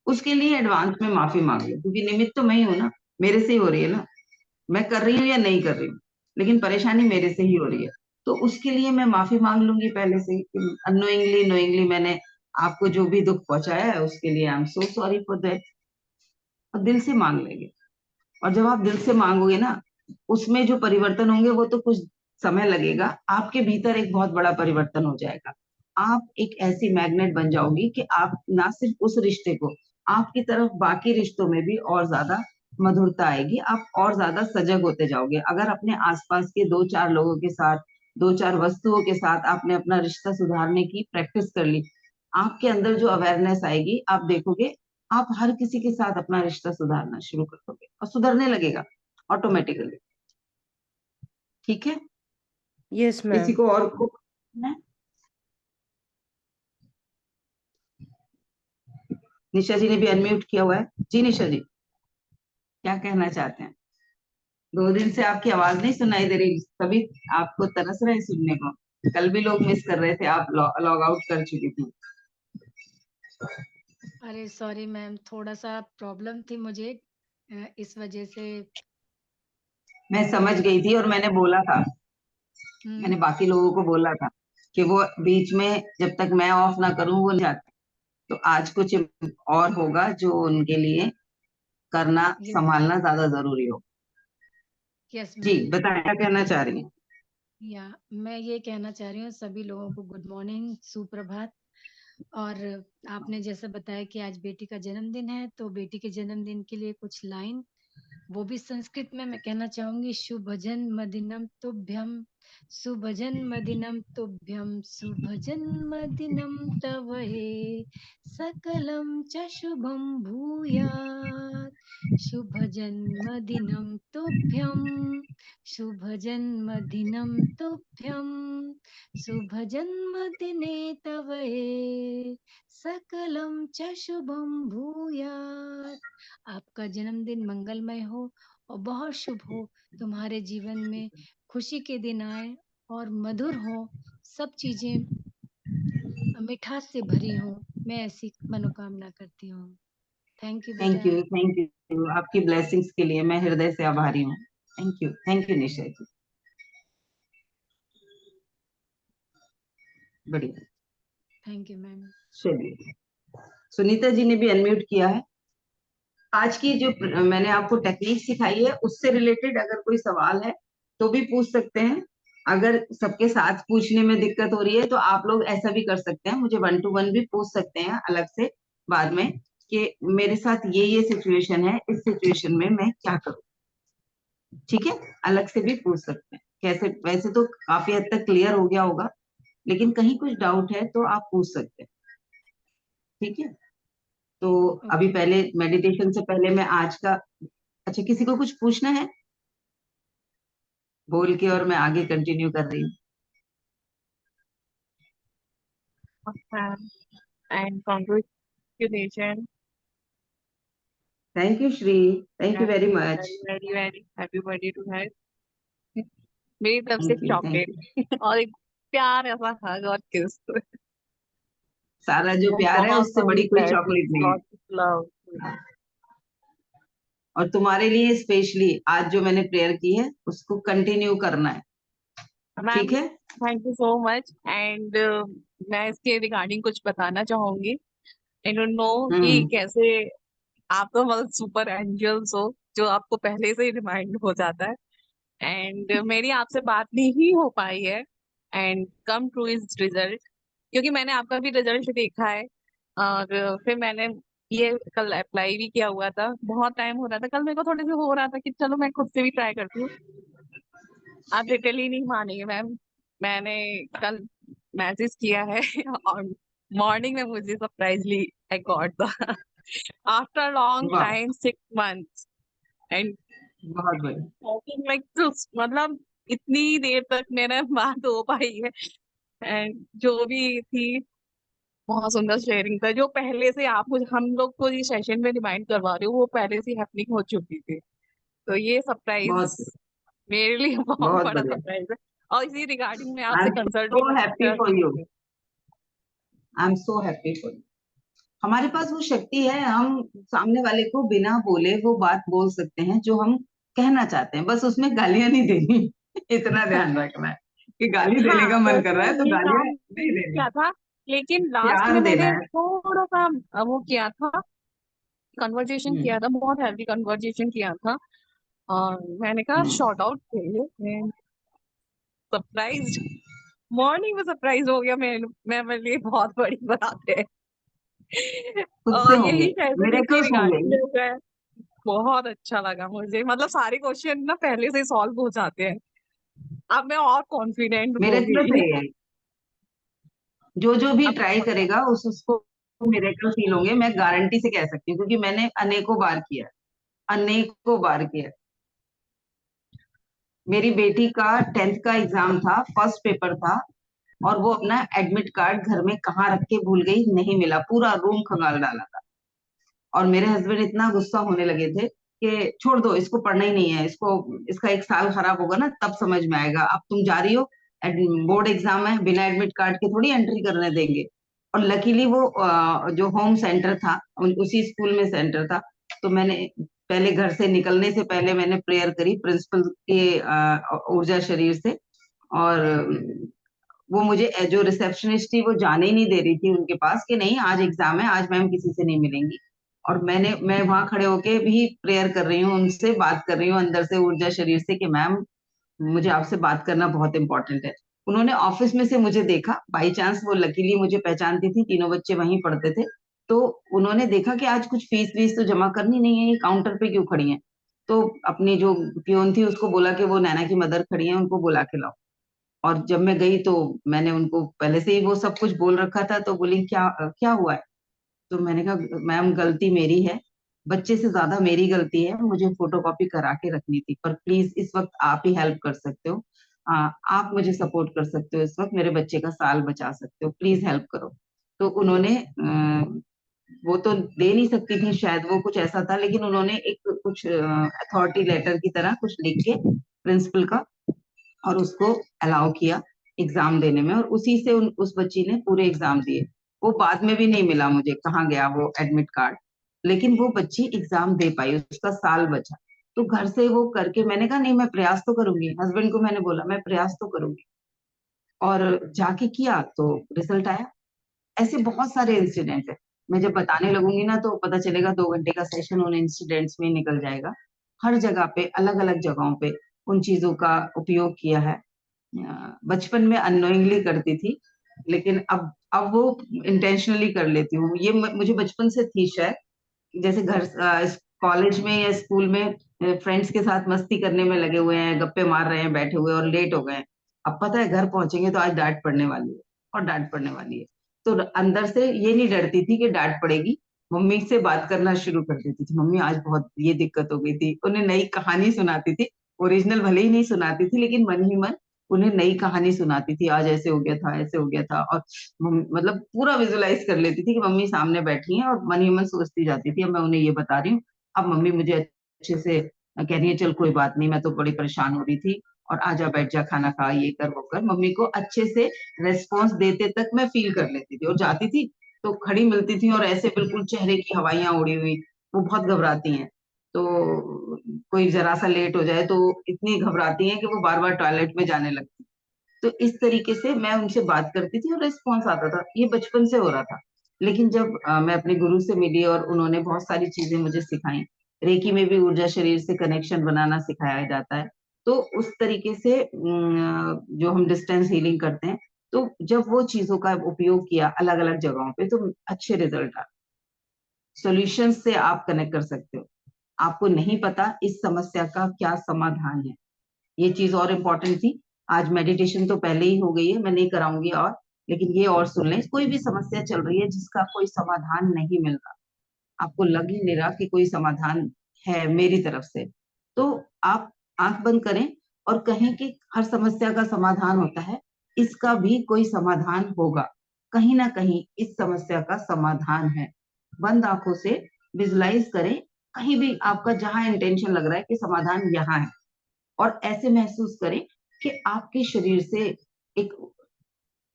उसके लिए एडवांस में माफी मांग लो, क्योंकि निमित्त तो मैं ही हूं ना, मेरे से ही हो रही है ना, मैं कर रही हूँ या नहीं कर रही हूँ, लेकिन परेशानी मेरे से ही हो रही है। तो उसके लिए मैं माफी मांग लूंगी पहले से, अनोइंगली नोइंगली मैंने आपको जो भी दुख पहुंचाया है उसके लिए आई am so sorry for that, और दिल से मांग लेंगे। और जब आप दिल से मांगोगे ना, उसमें जो परिवर्तन होंगे वो तो कुछ समय लगेगा, आपके भीतर एक बहुत बड़ा परिवर्तन हो जाएगा। आप एक ऐसी मैग्नेट बन जाओगी कि आप ना सिर्फ उस रिश्ते को, आपकी तरफ बाकी रिश्तों में भी और ज्यादा मधुरता आएगी, आप और ज्यादा सजग होते जाओगे। अगर अपने आसपास के 2-4 लोगों के साथ, 2-4 वस्तुओं के साथ आपने अपना रिश्ता सुधारने की प्रैक्टिस कर ली, आपके अंदर जो अवेयरनेस आएगी, आप देखोगे आप हर किसी के साथ अपना रिश्ता सुधारना शुरू कर दोगे और सुधरने लगेगा ऑटोमेटिकली। ठीक है, यस किसी मैम। को और को है? निशा जी ने भी अनम्यूट किया हुआ है, जी निशा जी क्या कहना चाहते हैं? 2 दिन से आपकी आवाज नहीं सुनाई दे रही, सभी आपको तरस रहे हैं सुनने को, कल भी लोग मिस कर रहे थे, आप लॉग आउट कर चुकी थी। अरे सॉरी मैम, थोड़ा सा प्रॉब्लम थी मुझे, इस वजह से। मैं समझ गई थी और मैंने बोला था, मैंने हम्म। बाकी लोगों को बोला था कि वो बीच में जब तक मैं ऑफ ना करूं वो नहीं जाते। तो आज कुछ और होगा जो उनके लिए करना, यस। संभालना ज्यादा जरूरी हो। यस जी मैम। बताएं, क्या कहना चाह रही हैं? या मैं ये कहना चाह रही हूँ सभी लोगों को गुड मॉर्निंग, सुप्रभात। और आपने जैसे बताया कि आज बेटी का जन्मदिन है, तो बेटी के जन्मदिन के लिए कुछ लाइन, वो भी संस्कृत में मैं कहना चाहूंगी। शुभजन मदिनम तुभ्यम, शुभजन मदिनम तुभ्यम, शुभजन मदिनम तव हे, सकलम च शुभम भूयात्। शुभ जन्मदिनं तुभ्यं, शुभ जन्मदिनं तुभ्यं, शुभ जन्मदिने तव ये सकलं च शुभं भूयात्। आपका जन्मदिन मंगलमय हो और बहुत शुभ हो, तुम्हारे जीवन में खुशी के दिन आए और मधुर हो, सब चीजें मिठास से भरी हो। मैं ऐसी मनोकामना करती हूँ। थैंक यू थैंक बेटा। You, thank you. आपकी ब्लेसिंग्स के लिए मैं हृदय से आभारी हूँ। थैंक यू निशा जी। बढ़िया, थैंक यू मैम। चलिए। सुनीता जी ने भी अनम्यूट किया है। आज की जो मैंने आपको टेक्निक सिखाई है उससे रिलेटेड अगर कोई सवाल है तो भी पूछ सकते हैं। अगर सबके साथ पूछने में दिक्कत हो रही है तो आप लोग ऐसा भी कर सकते हैं, मुझे 1 to 1 भी पूछ सकते हैं अलग से बाद में, कि मेरे साथ ये सिचुएशन है, इस सिचुएशन में मैं क्या करूं। ठीक है, अलग से भी पूछ सकते हैं। कैसे, वैसे तो काफी हद तक क्लियर हो गया होगा, लेकिन कहीं कुछ डाउट है तो आप पूछ सकते हैं। ठीक है, तो अभी ओके। पहले मेडिटेशन से पहले मैं आज का, अच्छा किसी को कुछ पूछना है बोल के, और मैं आगे कंटिन्यू कर रही हूँ। And congratulations. Thank you Shri, thank you And very much. very, very happy birthday to her. मेरी तरफ से thank you, thank you. Chocolate और एक प्यार ऐसा हग और किस। सारा जो प्यार है बहुत उससे सारी बड़ी कोई blessings, चॉकलेट नहीं है। lots of love. और तुम्हारे लिए स्पेशली आज जो मैंने प्रेयर की है उसको कंटिन्यू करना है। मैम ठीक है, thank you so much. And मैं इसके रिगार्डिंग कुछ बताना चाहूंगी। आई डोंट नो कि कैसे आप तो मतलब सुपर एंजल्स हो जो आपको पहले से ही रिमाइंड हो जाता है। एंड मेरी आपसे बात नहीं हो पाई है and come two is result, क्योंकि मैंने आपका भी रिजल्ट देखा है और फिर मैंने ये कल अप्लाई भी किया हुआ था। बहुत टाइम हो रहा था, कल मेरे को थोड़े से हो रहा था कि चलो मैं खुद से भी ट्राई करती हूँ। आप लिटरली नहीं मानेंगे मैम, मैंने कल मैसेज किया है और मॉर्निंग में मुझे सरप्राइजली I got the after long वाह, टाइम 6 months एंड बहुत बढ़िया। टॉकिंग लाइक मतलब इतनी देर तक मेरा बात हो पाई है। एंड जो भी थी बहुत सुंदर शेयरिंग था, जो पहले से आप मुझे हम लोग को ये सेशन में रिमाइंड करवा रहे हो वो पहले से हैपनिंग हो चुकी थी। तो ये सरप्राइज बहुत मेरे लिए बहुत बहुत बड़ा बढ़िया। सरप्राइज है और इसी रिगार्डिंग मैं आई आपसे एम कंसल्ट सो हैप्पी करना फॉर यू, चाहती हूँ। आई am so happy for you. हमारे पास वो शक्ति है, हम सामने वाले को बिना बोले वो बात बोल सकते हैं जो हम कहना चाहते हैं, बस उसमें गालियां नहीं देनी। इतना ध्यान रखना है कि गाली देने का हाँ मन कर वैसे रहा है तो ये गालियां काम नहीं देनी, किया था, लेकिन लास्ट में प्यार देना मैंने है। थोड़ा सा वो किया था, कन्वर्जेशन किया हम्म, था, बहुत हेल्दी कन्वर्जेशन किया था और मैंने कहा हम्म, शॉर्ट आउट थे। सरप्राइज मॉर्निंग में सरप्राइज हो गया मैं मेरे लिए बहुत बड़ी बात है। खुद से और होंगे, यही फैसिलिटी के मिरेकल्स होंगे। रिगार्डिंग हो गया है। बहुत अच्छा लगा मुझे, मतलब सारे क्वेश्चन ना पहले से सॉल्व हो जाते हैं। अब मैं और कॉन्फिडेंट हो मिरेकल्स है गई। ये, जो भी अब ट्राई करेगा उसको मिरेकल फील होंगे, मैं गारंटी से कह सकती हूँ, क्योंकि मैंने अनेकों बार किया है, अनेकों बार किया है। मेरी बेटी का 10th का एग्जाम था, फर्स्ट पेपर था, और वो अपना एडमिट कार्ड घर में कहाँ रख के भूल गई, नहीं मिला, पूरा रूम खंगाल डाला था। और मेरे हस्बैंड इतना गुस्सा होने लगे थे कि छोड़ दो, इसको पढ़ना ही नहीं है, इसको, इसका 1 साल खराब होगा ना तब समझ में आएगा, अब तुम जा रही हो, बोर्ड एग्जाम है, बिना एडमिट कार्ड के थोड़ी एंट्री करने देंगे। और लकीली वो जो होम सेंटर था उसी स्कूल में सेंटर था, तो मैंने पहले घर से निकलने से पहले मैंने प्रेयर करी प्रिंसिपल के ऊर्जा शरीर से। और वो मुझे जो रिसेप्शनिस्ट थी वो जाने ही नहीं दे रही थी उनके पास कि नहीं आज एग्जाम है, आज मैम किसी से नहीं मिलेंगी। और मैं वहां खड़े होके भी प्रेयर कर रही हूँ, उनसे बात कर रही हूँ अंदर से ऊर्जा शरीर से कि मैम मुझे आपसे बात करना बहुत इंपॉर्टेंट है। उन्होंने ऑफिस में से मुझे देखा, बाई चांस वो लकीली मुझे पहचानती थी, तीनों बच्चे वहीं पढ़ते थे। तो उन्होंने देखा कि आज कुछ फीस वीस तो जमा करनी नहीं है, ये काउंटर पे क्यों खड़ी है। तो अपनी जो पियोन थी उसको बोला कि वो नैना की मदर खड़ी है, उनको बुला के लाओ। और जब मैं गई तो मैंने उनको पहले से ही वो सब कुछ बोल रखा था, तो बोली क्या क्या हुआ है। तो मैंने कहा मैम गलती मेरी है, बच्चे से ज्यादा मेरी गलती है, मुझे फोटोकॉपी करा के रखनी थी, पर प्लीज इस वक्त आप ही हेल्प कर सकते हो। आप मुझे सपोर्ट कर सकते हो, इस वक्त मेरे बच्चे का साल बचा सकते हो, प्लीज हेल्प करो। तो उन्होंने वो तो दे नहीं सकती थी शायद, वो कुछ ऐसा था, लेकिन उन्होंने एक कुछ अथॉरिटी लेटर की तरह कुछ लिख के प्रिंसिपल का, और उसको अलाउ किया एग्जाम देने में, और उसी से उस बच्ची ने पूरे एग्जाम दिए। वो बाद में भी नहीं मिला मुझे, कहाँ गया वो एडमिट कार्ड, लेकिन वो बच्ची एग्जाम दे पाई, उसका साल बचा। तो घर से वो करके, मैंने कहा नहीं मैं प्रयास तो करूंगी, हस्बैंड को मैंने बोला मैं प्रयास तो करूंगी, और जाके किया तो रिजल्ट आया। ऐसे बहुत सारे इंसिडेंट है, मैं जब बताने लगूंगी ना तो पता चलेगा 2 घंटे का सेशन उन इंसिडेंट्स में निकल जाएगा। हर जगह पे, अलग अलग जगहों पे उन चीजों का उपयोग किया है। बचपन में अननोइंगली करती थी, लेकिन अब वो इंटेंशनली कर लेती हूँ। ये मुझे बचपन से थी शायद, जैसे घर कॉलेज में या स्कूल में फ्रेंड्स के साथ मस्ती करने में लगे हुए हैं, गप्पे मार रहे हैं बैठे हुए, और लेट हो गए हैं। अब पता है घर पहुंचेंगे तो आज डांट पड़ने वाली है, और डांट पड़ने वाली है। तो अंदर से ये नहीं डरती थी कि डांट पड़ेगी, मम्मी से बात करना शुरू कर देती थी, मम्मी आज बहुत ये दिक्कत हो गई थी, उन्हें नई कहानी सुनाती थी। ओरिजिनल भले ही नहीं सुनाती थी, लेकिन मन ही मन उन्हें नई कहानी सुनाती थी, आज ऐसे हो गया था, ऐसे हो गया था। और मतलब पूरा विजुलाइज कर लेती थी कि मम्मी सामने बैठी हैं, और मन ही मन सोचती जाती थी अब मैं उन्हें ये बता रही हूँ, अब मम्मी मुझे अच्छे से कह रही है चल कोई बात नहीं, मैं तो बड़ी परेशान हो रही थी, और आजा बैठ जा खाना खा, ये कर वो कर। मम्मी को अच्छे से रेस्पॉन्स देते तक मैं फील कर लेती थी, और जाती थी तो खड़ी मिलती थी और ऐसे बिल्कुल चेहरे की हवाइयां उड़ी हुई। वो बहुत घबराती हैं, तो कोई जरा सा लेट हो जाए तो इतनी घबराती हैं कि वो बार बार टॉयलेट में जाने लगती। तो इस तरीके से मैं उनसे बात करती थी और रिस्पॉन्स आता था, ये बचपन से हो रहा था। लेकिन जब मैं अपने गुरु से मिली और उन्होंने बहुत सारी चीजें मुझे सिखाई, रेकी में भी ऊर्जा शरीर से कनेक्शन बनाना सिखाया जाता है, तो उस तरीके से जो हम डिस्टेंस हीलिंग करते हैं, तो जब वो चीजों का उपयोग किया अलग अलग जगहों पे तो अच्छे रिजल्ट आए। सॉल्यूशन से आप कनेक्ट कर सकते हो, आपको नहीं पता इस समस्या का क्या समाधान है, ये चीज और इम्पोर्टेंट थी। आज मेडिटेशन तो पहले ही हो गई है, मैं नहीं कराऊंगी और, लेकिन ये और सुन लें, कोई भी समस्या चल रही है जिसका कोई समाधान नहीं मिल रहा, आपको लग ही नहीं रहा कि कोई समाधान है मेरी तरफ से, तो आप आंख बंद करें और कहें कि हर समस्या का समाधान होता है, इसका भी कोई समाधान होगा, कहीं ना कहीं इस समस्या का समाधान है। बंद आंखों से विजुलाइज करें, कहीं भी आपका जहां इंटेंशन लग रहा है कि समाधान यहाँ है, और ऐसे महसूस करें कि आपके शरीर से एक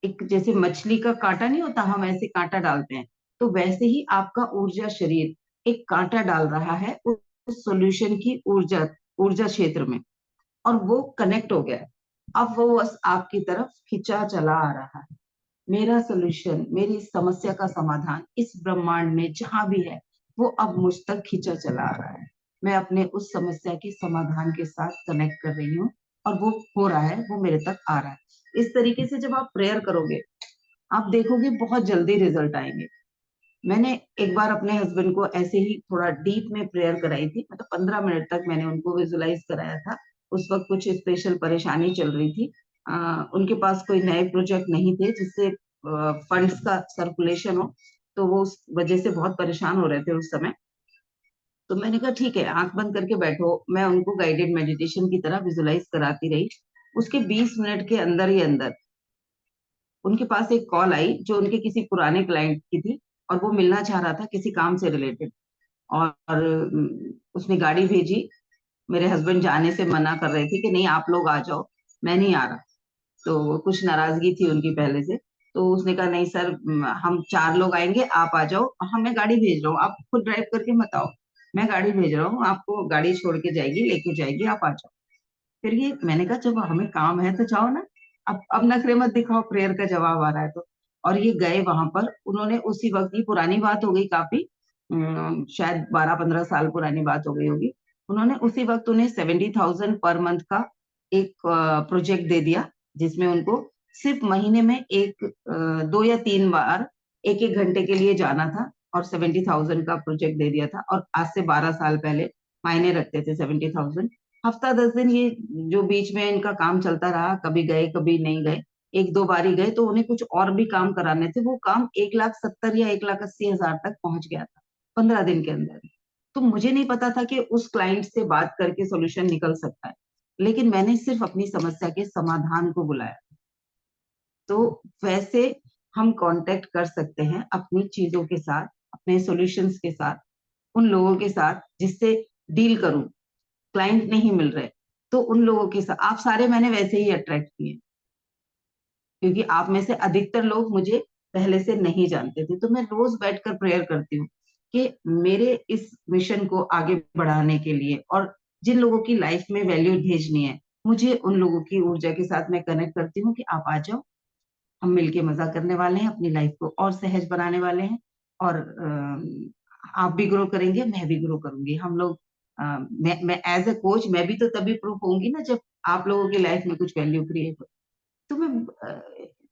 एक जैसे मछली का कांटा नहीं होता, हम ऐसे कांटा डालते हैं, तो वैसे ही आपका ऊर्जा शरीर एक कांटा डाल रहा है उस सॉल्यूशन की ऊर्जा ऊर्जा क्षेत्र में, और वो कनेक्ट हो गया है। अब वो बस आपकी तरफ खिंचा चला आ रहा है। मेरा सॉल्यूशन, मेरी समस्या का समाधान इस ब्रह्मांड में जहां भी है, वो अब मुझ तक खींचा चला आ रहा है। मैं अपने उस समस्या के समाधान के साथ कनेक्ट कर रही हूँ, और वो हो रहा है, वो मेरे तक आ रहा है। इस तरीके से जब आप प्रेयर करोगे, आप देखोगे बहुत जल्दी रिजल्ट आएंगे। मैंने एक बार अपने हस्बैंड को ऐसे ही थोड़ा डीप में प्रेयर कराई थी, मतलब 15 मिनट तक मैंने उनको विजुलाइज कराया था। उस वक्त कुछ स्पेशल परेशानी चल रही थी, उनके पास कोई नए प्रोजेक्ट नहीं थे जिससे फंड्स का सर्कुलेशन हो, तो वो उस वजह से बहुत परेशान हो रहे थे उस समय। तो मैंने कहा ठीक है, आंख बंद करके बैठो, मैं उनको गाइडेड मेडिटेशन की तरह विजुलाइज कराती रही। उसके 20 मिनट के अंदर ही अंदर उनके पास एक कॉल आई जो उनके किसी पुराने क्लाइंट की थी, और वो मिलना चाह रहा था किसी काम से रिलेटेड, और उसने गाड़ी भेजी। मेरे हस्बैंड जाने से मना कर रहे थे कि नहीं आप लोग आ जाओ, मैं नहीं आ रहा। तो कुछ नाराजगी थी उनकी पहले से, तो उसने कहा नहीं सर, हम 4 लोग आएंगे, आप आ जाओ, हाँ मैं गाड़ी भेज रहा हूँ, आप खुद ड्राइव करके मत आओ, मैं गाड़ी भेज रहा हूँ, आपको गाड़ी छोड़ के जाएगी, लेके जाएगी, आप आ जाओ। फिर ये मैंने कहा जब हमें काम है तो जाओ ना, अब नखरे मत दिखाओ, प्रेयर का जवाब आ रहा है तो। और ये गए वहां पर, उन्होंने उसी वक्त, की पुरानी बात हो गई काफी, शायद 12-15 साल पुरानी बात हो गई होगी, उन्होंने उसी वक्त उन्हें 70,000 पर मंथ का एक प्रोजेक्ट दे दिया, जिसमें उनको सिर्फ महीने में 2 या 3 बार 1-1 घंटे के लिए जाना था, और 70,000 का प्रोजेक्ट दे दिया था। और आज से 12 साल पहले मायने रखते थे 70,000। हफ्ता 10 दिन ये जो बीच में इनका काम चलता रहा, कभी गए कभी नहीं गए, 1-2 बार ही गए, तो उन्हें कुछ और भी काम कराने थे, वो काम 1,70,000 या 1,80,000 तक पहुंच गया था 15 दिन के अंदर। तो मुझे नहीं पता था कि उस क्लाइंट से बात करके सोल्यूशन निकल सकता है, लेकिन मैंने सिर्फ अपनी समस्या के समाधान को बुलाया। तो वैसे हम कांटेक्ट कर सकते हैं अपनी चीजों के साथ, अपने सॉल्यूशंस के साथ, उन लोगों के साथ जिससे डील करूं। क्लाइंट नहीं मिल रहे तो उन लोगों के साथ, आप सारे मैंने वैसे ही अट्रैक्ट किए, क्योंकि आप में से अधिकतर लोग मुझे पहले से नहीं जानते थे। तो मैं रोज बैठकर प्रेयर करती हूँ कि मेरे इस मिशन को आगे बढ़ाने के लिए, और जिन लोगों की लाइफ में वैल्यू भेजनी है, मुझे उन लोगों की ऊर्जा के साथ मैं कनेक्ट करती हूँ कि आप आ जाओ, हम मिलके मजा करने वाले हैं, अपनी लाइफ को और सहज बनाने वाले हैं, और आप भी ग्रो करेंगे, मैं भी ग्रो करूंगी। हम लोग मैं एज ए कोच, मैं भी तो तभी प्रूफ होंगी ना जब आप लोगों की लाइफ में कुछ वैल्यू क्रिएट हो। तो मैं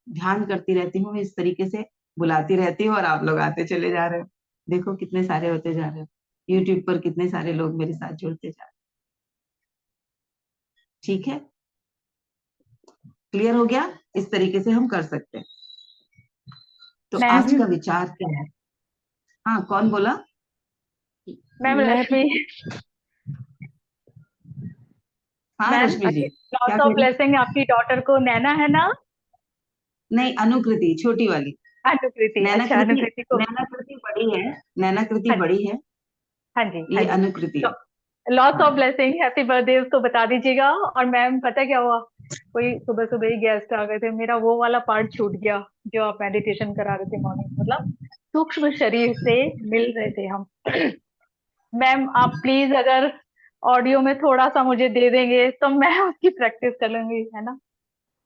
ध्यान करती रहती हूँ, इस तरीके से बुलाती रहती हूँ, और आप लोग आते चले जा रहे हो। देखो कितने सारे होते जा रहे हो, यूट्यूब पर कितने सारे लोग मेरे साथ जुड़ते जा रहे हैं। ठीक है, क्लियर हो गया? इस तरीके से हम कर सकते हैं। तो मैम आज का विचार क्या है? हाँ, कौन बोला? मैम मैं रश्मि, हाँ मैम रश्मि जी, क्या लॉट्स कह ऑफ रही? ब्लेसिंग। आपकी डॉटर को नैना है ना? नहीं, अनुकृति, छोटी वाली। अनुकृति, अच्छा नैनाकृति, अनुकृति को। नैनाकृति बड़ी है, नैनाकृति हाँ बड़ी है, हाँ जी, हाँ ये जी। अनुकृति है। लॉट्स हाँ ऑफ ब्लेसिंग, हैप्पी बर्थडे उसको बता दीजिएगा। और मैम पता क्या हुआ, कोई सुबह सुबह ही गेस्ट आ गए थे, मेरा वो वाला पार्ट छूट गया जो आप मेडिटेशन करा रहे थे मॉर्निंग, मतलब सूक्ष्म शरीर से मिल रहे थे हम। मैम आप प्लीज अगर ऑडियो में थोड़ा सा मुझे दे देंगे तो मैं उसकी प्रैक्टिस कर लूंगी, है ना?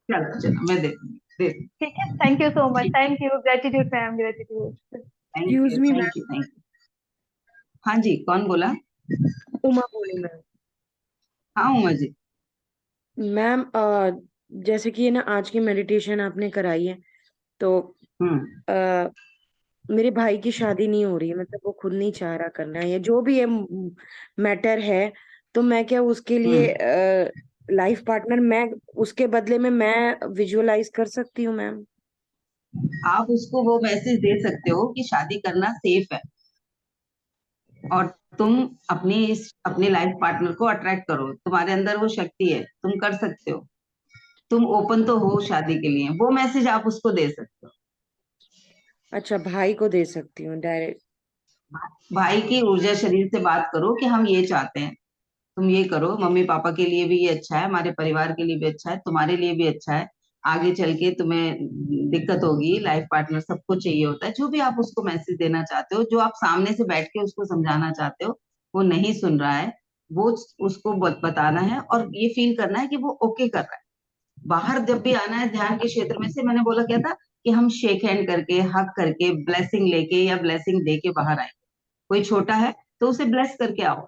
चलो चलो, मैं दे दूंगी, दे दूंगी। ठीक है, थैंक यू सो मच, ठीक, thank you, gratitude ma'am, gratitude. Thank excuse you, me thank you, thank you. हाँ जी, कौन बोला? मैम, उमा बोली मैम। हाँ उमा जी। मैम जैसे कि ये ना आज की मेडिटेशन आपने कराई है, तो हम्म अ, मेरे भाई की शादी नहीं हो रही है, मतलब वो खुद नहीं चाह रहा करना है, या जो भी है मैटर है, तो मैं क्या उसके लिए हम्म लाइफ पार्टनर, मैं उसके बदले में मैं विजुअलाइज कर सकती हूँ मैम? आप उसको वो मैसेज दे सकते हो कि शादी करना सेफ है, और तुम अपनी लाइफ पार्टनर को अट्रैक्ट करो, तुम्हारे अंदर वो शक्ति है, तुम कर सकते हो, तुम ओपन तो हो शादी के लिए, वो मैसेज आप उसको दे सकते हो। अच्छा, भाई को दे सकती हूँ डायरेक्ट? भाई की ऊर्जा शरीर से बात करो कि हम ये चाहते हैं, तुम ये करो, मम्मी पापा के लिए भी ये अच्छा है, हमारे परिवार के लिए भी अच्छा है, तुम्हारे लिए भी अच्छा है, आगे चल के तुम्हें दिक्कत होगी, लाइफ पार्टनर सबको चाहिए होता है। जो भी आप उसको मैसेज देना चाहते हो, जो आप सामने से बैठ के उसको समझाना चाहते हो, वो नहीं सुन रहा है, वो उसको बताना है, और ये फील करना है कि वो ओके कर रहा है। बाहर जब भी आना है ध्यान के क्षेत्र में से, मैंने बोला क्या था कि हम शेक हैंड करके, हक करके, ब्लेसिंग लेके या ब्लेसिंग दे के बाहर आए। कोई छोटा है तो उसे ब्लेस करके आओ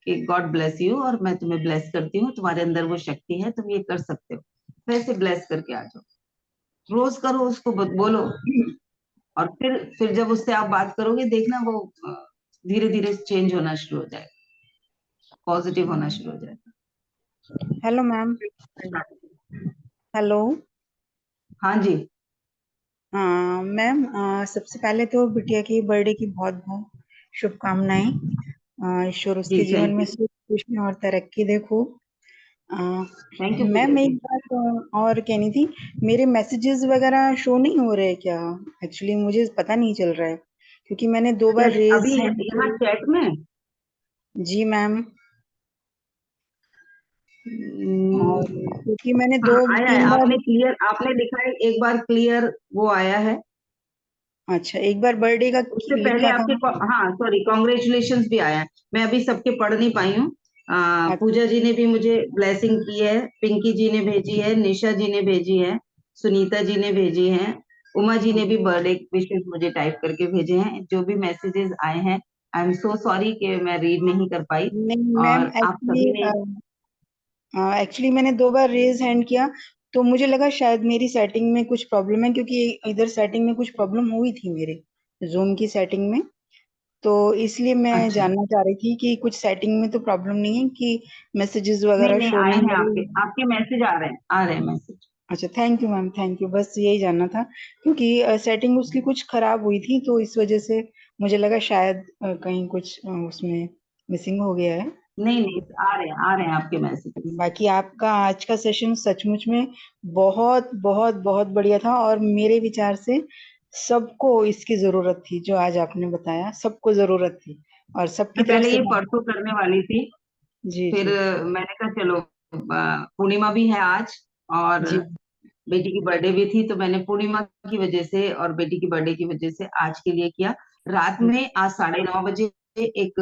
कि गॉड ब्लेस यू, और मैं तुम्हें ब्लेस करती हूँ, तुम्हारे अंदर वो शक्ति है, तुम ये कर सकते हो। वैसे ब्लेस करके आ जाओ, रोज करो, उसको बोलो, और फिर जब उससे आप बात करोगे, देखना वो धीरे धीरे चेंज होना शुरू हो जाएगा, पॉजिटिव होना शुरू हो जाएगा। Hello ma'am. हेलो। हाँ जी। हाँ मैम, सबसे पहले तो बिटिया की बर्थडे की बहुत बहुत शुभकामनाएं। ईश्वर उसके जी जीवन थैंक में यू, सुख खुशी और तरक्की देखो। थैंक यू मैम जी। एक बात और कहनी थी, मेरे मैसेजेस वगैरह शो नहीं हो रहे क्या? एक्चुअली मुझे पता नहीं चल रहा है, क्योंकि मैंने 2 बार रेज अभी हैंड यहाँ चैट में जी मैम, और क्योंकि मैंने हाँ दो आया है, तीन बार। आपने क्लियर, आपने लिखा है एक बार क्लियर, वो आया है। अच्छा, एक बार बर्थडे का उससे पहले लिखा था आपके ना? हाँ सॉरी, कॉन्ग्रेचुलेशंस भी आया है। मैं अभी सबके पढ़ नहीं पाई हूँ। पूजा जी ने भी मुझे ब्लेसिंग की है, पिंकी जी ने भेजी है, निशा जी ने भेजी है, सुनीता जी ने भेजी है, उमा जी ने भी बर्थडे विशेष मुझे टाइप करके भेजे हैं। जो भी मैसेजेस आए हैं, आई एम सो सॉरी कि मैं रीड नहीं कर पाई, नहीं मैम, और आप सभी ने एक्चुअली मैंने 2 बार रेज हैंड किया, तो मुझे लगा शायद मेरी सेटिंग में कुछ प्रॉब्लम है, क्योंकि इधर सेटिंग में कुछ प्रॉब्लम हुई थी मेरे जूम की सेटिंग में। तो इसलिए मैं अच्छा, जानना चाह रही थी कि कुछ सेटिंग में तो प्रॉब्लम नहीं है कि मैसेजेस नहीं वगैरह नहीं शो आए नहीं हैं, हो आपके रहे? आपके मैसेज आ रहे हैं, आ रहे हैं मैसेज। अच्छा, thank you ma'am, thank you, बस यही जानना था, क्योंकि सेटिंग उसकी कुछ खराब हुई थी, तो इस वजह से मुझे लगा शायद कहीं कुछ उसमें मिसिंग हो गया है। नहीं नहीं, आ रहे हैं आपके मैसेज। बाकी आपका आज का सेशन सचमुच में बहुत बहुत बहुत बढ़िया था, और मेरे विचार से सबको इसकी जरूरत थी, जो आज आपने बताया सबको जरूरत थी, और सबकी मैं तरफ पहले से ये परसों करने वाली थी, जी फिर जी मैंने कहा चलो पूर्णिमा भी है आज, और जी बेटी की बर्थडे भी थी, तो मैंने पूर्णिमा की वजह से और बेटी की बर्थडे की वजह से आज के लिए किया। रात में आज 9:30 बजे एक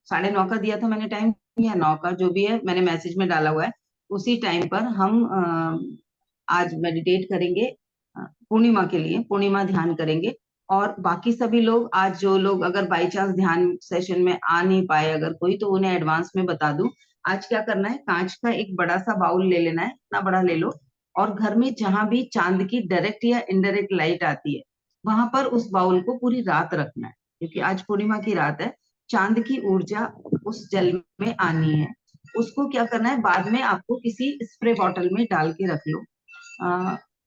9:30 का दिया था मैंने टाइम, या 9 का, जो भी है मैंने मैसेज में डाला हुआ है, उसी टाइम पर हम आज मेडिटेट करेंगे पूर्णिमा के लिए, पूर्णिमा ध्यान करेंगे। और बाकी सभी लोग, आज जो लोग अगर बाई चांस ध्यान सेशन में आ नहीं पाए अगर कोई, तो उन्हें एडवांस में बता दूं, आज क्या करना है, कांच का एक बड़ा सा बाउल ले लेना है, इतना बड़ा ले लो, और घर में जहां भी चांद की डायरेक्ट या इनडायरेक्ट लाइट आती है, वहां पर उस बाउल को पूरी रात रखना है, क्योंकि आज पूर्णिमा की रात है। चांद की ऊर्जा उस जल में आनी है। उसको क्या करना है, बाद में आपको किसी स्प्रे बॉटल में डाल के रख लो,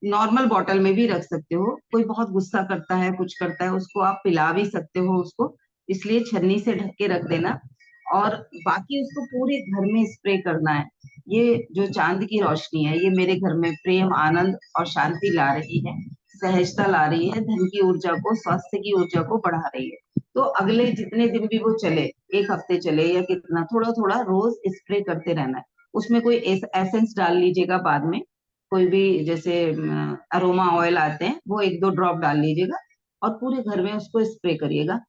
नॉर्मल बॉटल में भी रख सकते हो। कोई बहुत गुस्सा करता है, कुछ करता है, उसको आप पिला भी सकते हो उसको, इसलिए छन्नी से ढक के रख देना। और बाकी उसको पूरे घर में स्प्रे करना है। ये जो चांद की रोशनी है, ये मेरे घर में प्रेम, आनंद और शांति ला रही है, सहजता ला रही है, धन की ऊर्जा को, स्वास्थ्य की ऊर्जा को बढ़ा रही है। तो अगले जितने दिन भी वो चले, 1 हफ्ते चले या कितना, थोड़ा थोड़ा रोज स्प्रे करते रहना है। उसमें कोई एसेंस डाल लीजिएगा बाद में, कोई भी जैसे अरोमा ऑयल आते हैं, वो 1-2 ड्रॉप डाल लीजिएगा, और पूरे घर में उसको स्प्रे करिएगा।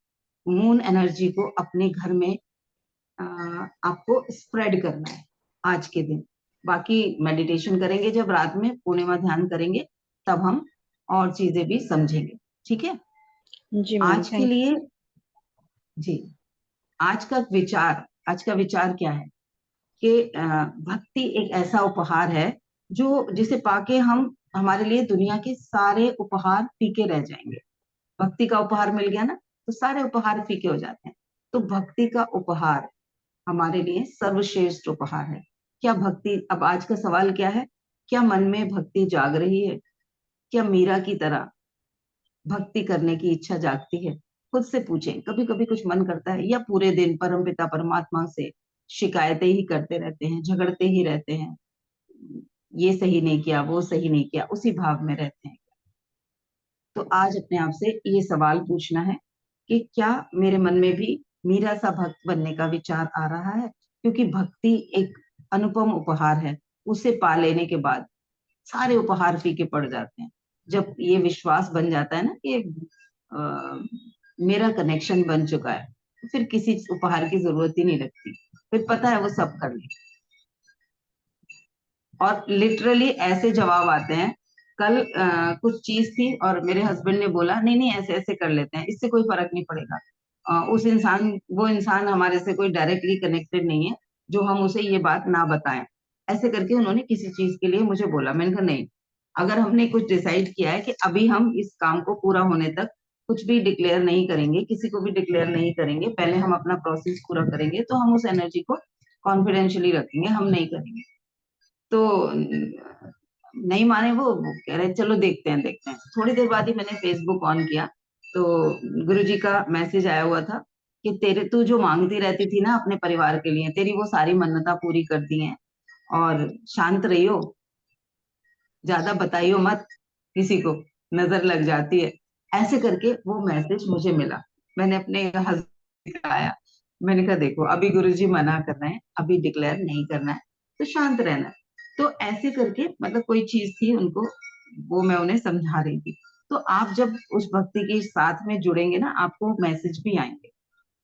मून एनर्जी को अपने घर में आपको स्प्रेड करना है आज के दिन। बाकी मेडिटेशन करेंगे जब रात में पूर्णिमा ध्यान करेंगे, तब हम और चीजें भी समझेंगे, ठीक है। जी मैम, आज के थैंक लिए जी, आज का विचार क्या है कि भक्ति एक ऐसा उपहार है जो, जिसे पाके हम, हमारे लिए दुनिया के सारे उपहार फीके रह जाएंगे। भक्ति का उपहार मिल गया ना, तो सारे उपहार फीके हो जाते हैं। तो भक्ति का उपहार हमारे लिए सर्वश्रेष्ठ उपहार है। क्या भक्ति, अब आज का सवाल क्या है, क्या मन में भक्ति जाग रही है? क्या मीरा की तरह भक्ति करने की इच्छा जागती है? खुद से पूछें, कभी कभी कुछ मन करता है, या पूरे दिन परमपिता परमात्मा से शिकायतें ही करते रहते हैं, झगड़ते ही रहते हैं, ये सही नहीं किया, वो सही नहीं किया, उसी भाव में रहते हैं? तो आज अपने आप से ये सवाल पूछना है कि क्या मेरे मन में भी मीरा सा भक्त बनने का विचार आ रहा है? क्योंकि भक्ति एक अनुपम उपहार है, उसे पा लेने के बाद सारे उपहार फीके पड़ जाते हैं। जब ये विश्वास बन जाता है ना कि मेरा कनेक्शन बन चुका है, तो फिर किसी उपहार की जरूरत ही नहीं लगती, फिर पता है वो सब कर ले। और लिटरली ऐसे जवाब आते हैं। कल कुछ चीज थी और मेरे हस्बैंड ने बोला, नहीं नहीं ऐसे ऐसे कर लेते हैं, इससे कोई फर्क नहीं पड़ेगा। वो इंसान हमारे से कोई डायरेक्टली कनेक्टेड नहीं है, जो हम उसे ये बात ना बताएं। ऐसे करके उन्होंने किसी चीज के लिए मुझे बोला। मैंने कहा नहीं, अगर हमने कुछ डिसाइड किया है कि अभी हम इस काम को पूरा होने तक कुछ भी डिक्लेयर नहीं करेंगे, किसी को भी डिक्लेयर नहीं करेंगे, पहले हम अपना प्रोसेस पूरा करेंगे, तो हम उस एनर्जी को कॉन्फिडेंशियली रखेंगे, हम नहीं करेंगे। तो नहीं माने वो कह रहे चलो देखते हैं देखते हैं। थोड़ी देर बाद ही मैंने फेसबुक ऑन किया, तो गुरुजी का मैसेज आया हुआ था कि तेरे, तू जो मांगती रहती थी ना अपने परिवार के लिए, तेरी वो सारी मन्नता पूरी कर दी हैं, और शांत रहियो, ज्यादा बताइयो मत किसी को, नजर लग जाती है। ऐसे करके वो मैसेज मुझे मिला। मैंने अपने हस्बैंड को दिखाया, मैंने कहा देखो अभी गुरुजी मना कर रहे हैं, अभी डिक्लेयर नहीं करना है, तो शांत रहना है। तो ऐसे करके मतलब कोई चीज थी उनको, वो मैं उन्हें समझा रही थी। तो आप जब उस भक्ति के साथ में जुड़ेंगे ना, आपको मैसेज भी आएंगे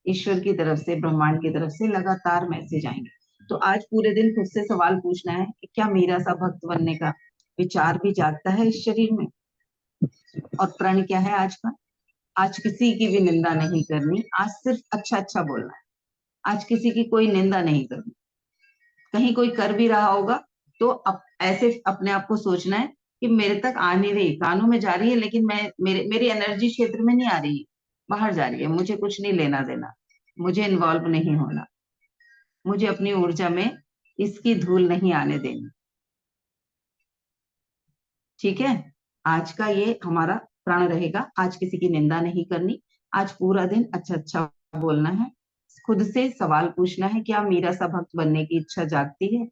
ईश्वर की तरफ से, ब्रह्मांड की तरफ से लगातार मैसेज आएंगे। तो आज पूरे दिन खुद से सवाल पूछना है कि क्या मेरा सा भक्त बनने का विचार भी जागता है इस शरीर में? और प्रण क्या है आज का? आज किसी की भी निंदा नहीं करनी, आज सिर्फ अच्छा अच्छा बोलना है, आज किसी की कोई निंदा नहीं करनी। कहीं कोई कर भी रहा होगा तो ऐसे अपने आप को सोचना है कि मेरे तक आ नहीं रही, कानों में जा रही है, लेकिन मेरी एनर्जी क्षेत्र में नहीं आ रही, बाहर जा रही है, मुझे कुछ नहीं लेना देना, मुझे इन्वॉल्व नहीं होना, मुझे अपनी ऊर्जा में इसकी धूल नहीं आने देनी। ठीक है, आज का ये हमारा प्रण रहेगा, आज किसी की निंदा नहीं करनी, आज पूरा दिन अच्छा अच्छा बोलना है, खुद से सवाल पूछना है, क्या मेरा सा भक्त बनने की इच्छा जागती है?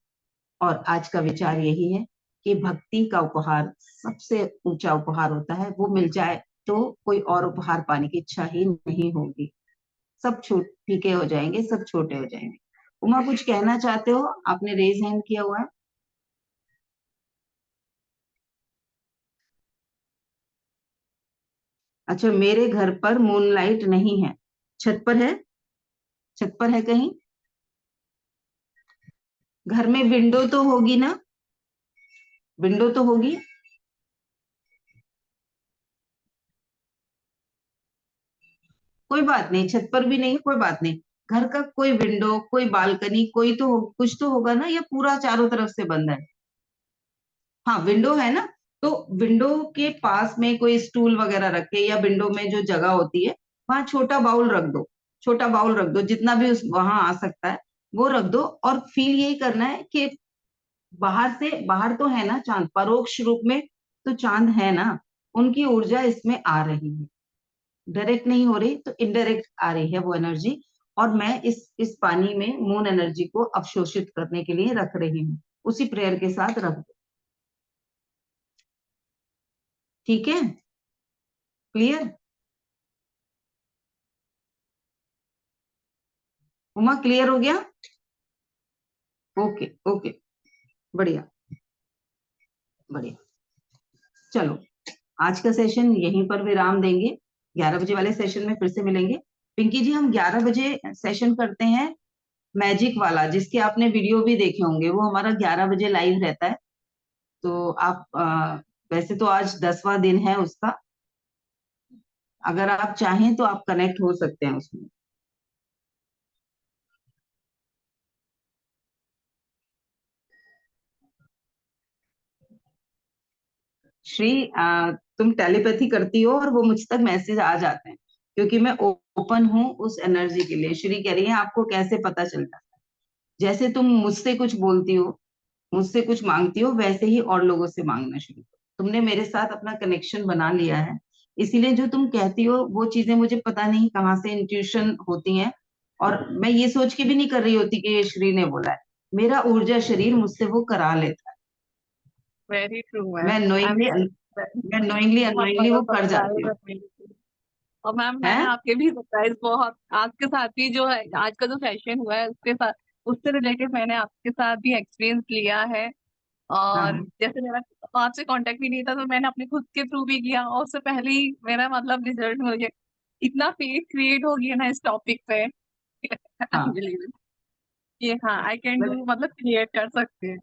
और आज का विचार यही है कि भक्ति का उपहार सबसे ऊंचा उपहार होता है, वो मिल जाए तो कोई और उपहार पाने की इच्छा ही नहीं होगी। सब छूट फीके हो जाएंगे, सब छोटे हो जाएंगे। उमा, कुछ कहना चाहते हो? आपने रेज हैंड किया हुआ है। अच्छा, मेरे घर पर मूनलाइट नहीं है। छत पर है? छत पर है कहीं? घर में विंडो तो होगी ना? विंडो तो होगी। कोई बात नहीं, छत पर भी नहीं, कोई बात नहीं। घर का कोई विंडो, कोई बालकनी, कोई तो कुछ तो होगा ना, या पूरा चारों तरफ से बंद है? हाँ, विंडो है ना। तो विंडो के पास में कोई स्टूल वगैरह रख के, या विंडो में जो जगह होती है वहां छोटा बाउल रख दो। छोटा बाउल रख दो, जितना भी उस वहां आ सकता है वो रख दो। और फील यही करना है कि बाहर तो है ना चांद, परोक्ष रूप में तो चांद है ना, उनकी ऊर्जा इसमें आ रही है। डायरेक्ट नहीं हो रही तो इनडायरेक्ट आ रही है वो एनर्जी। और मैं इस पानी में मून एनर्जी को अवशोषित करने के लिए रख रही हूँ। उसी प्रेयर के साथ रख दो। ठीक है? क्लियर? उमा, क्लियर हो गया? ओके ओके, बढ़िया बढ़िया। चलो, आज का सेशन यहीं पर विराम देंगे। 11 बजे वाले सेशन में फिर से मिलेंगे। पिंकी जी, हम 11 बजे सेशन करते हैं मैजिक वाला, जिसके आपने वीडियो भी देखे होंगे। वो हमारा 11 बजे लाइव रहता है। तो आप वैसे तो आज 10वां दिन है उसका, अगर आप चाहें तो आप कनेक्ट हो सकते हैं उसमें। श्री, तुम टेलीपैथी करती हो और वो मुझ तक मैसेज आ जाते हैं, क्योंकि मैं ओपन हूँ उस एनर्जी के लिए। श्री कह रही है, आपको कैसे पता चलता है? जैसे तुम मुझसे कुछ बोलती हो, मुझसे कुछ मांगती हो, वैसे ही और लोगों से मांगना शुरू करो। तुमने मेरे साथ अपना कनेक्शन बना लिया है, इसीलिए जो तुम कहती हो वो चीजें मुझे पता नहीं कहाँ से इंट्यूशन होती हैं। और मैं ये सोच के भी नहीं कर रही होती कि ये श्री ने बोला है। मेरा ऊर्जा शरीर मुझसे वो करा लेता है। वेरी ट्रू मैं मैम। नोइंगली मैं नोइंगली बहुत अननोइंगली बड़ा वो कर जाती सरप्राइज हूँ। है मेरे लिए। और मैम मैंने है? आपके भी सरप्राइज बहुत आज के साथ भी जो है, आज का जो सेशन हुआ है उसके साथ, उससे रिलेटेड मैंने आपके साथ भी एक्सपीरियंस लिया है। और हाँ जैसे मेरा आपसे कांटेक्ट भी नहीं था तो मैंने अपने खुद के थ्रू भी किया, और उससे पहले ही मेरा मतलब रिजल्ट मुझे इतना फेथ क्रिएट हो गया ना इस टॉपिक पे। हाँ। ये हाँ, आई कैन बस, डू, मतलब क्रिएट कर सकते हैं।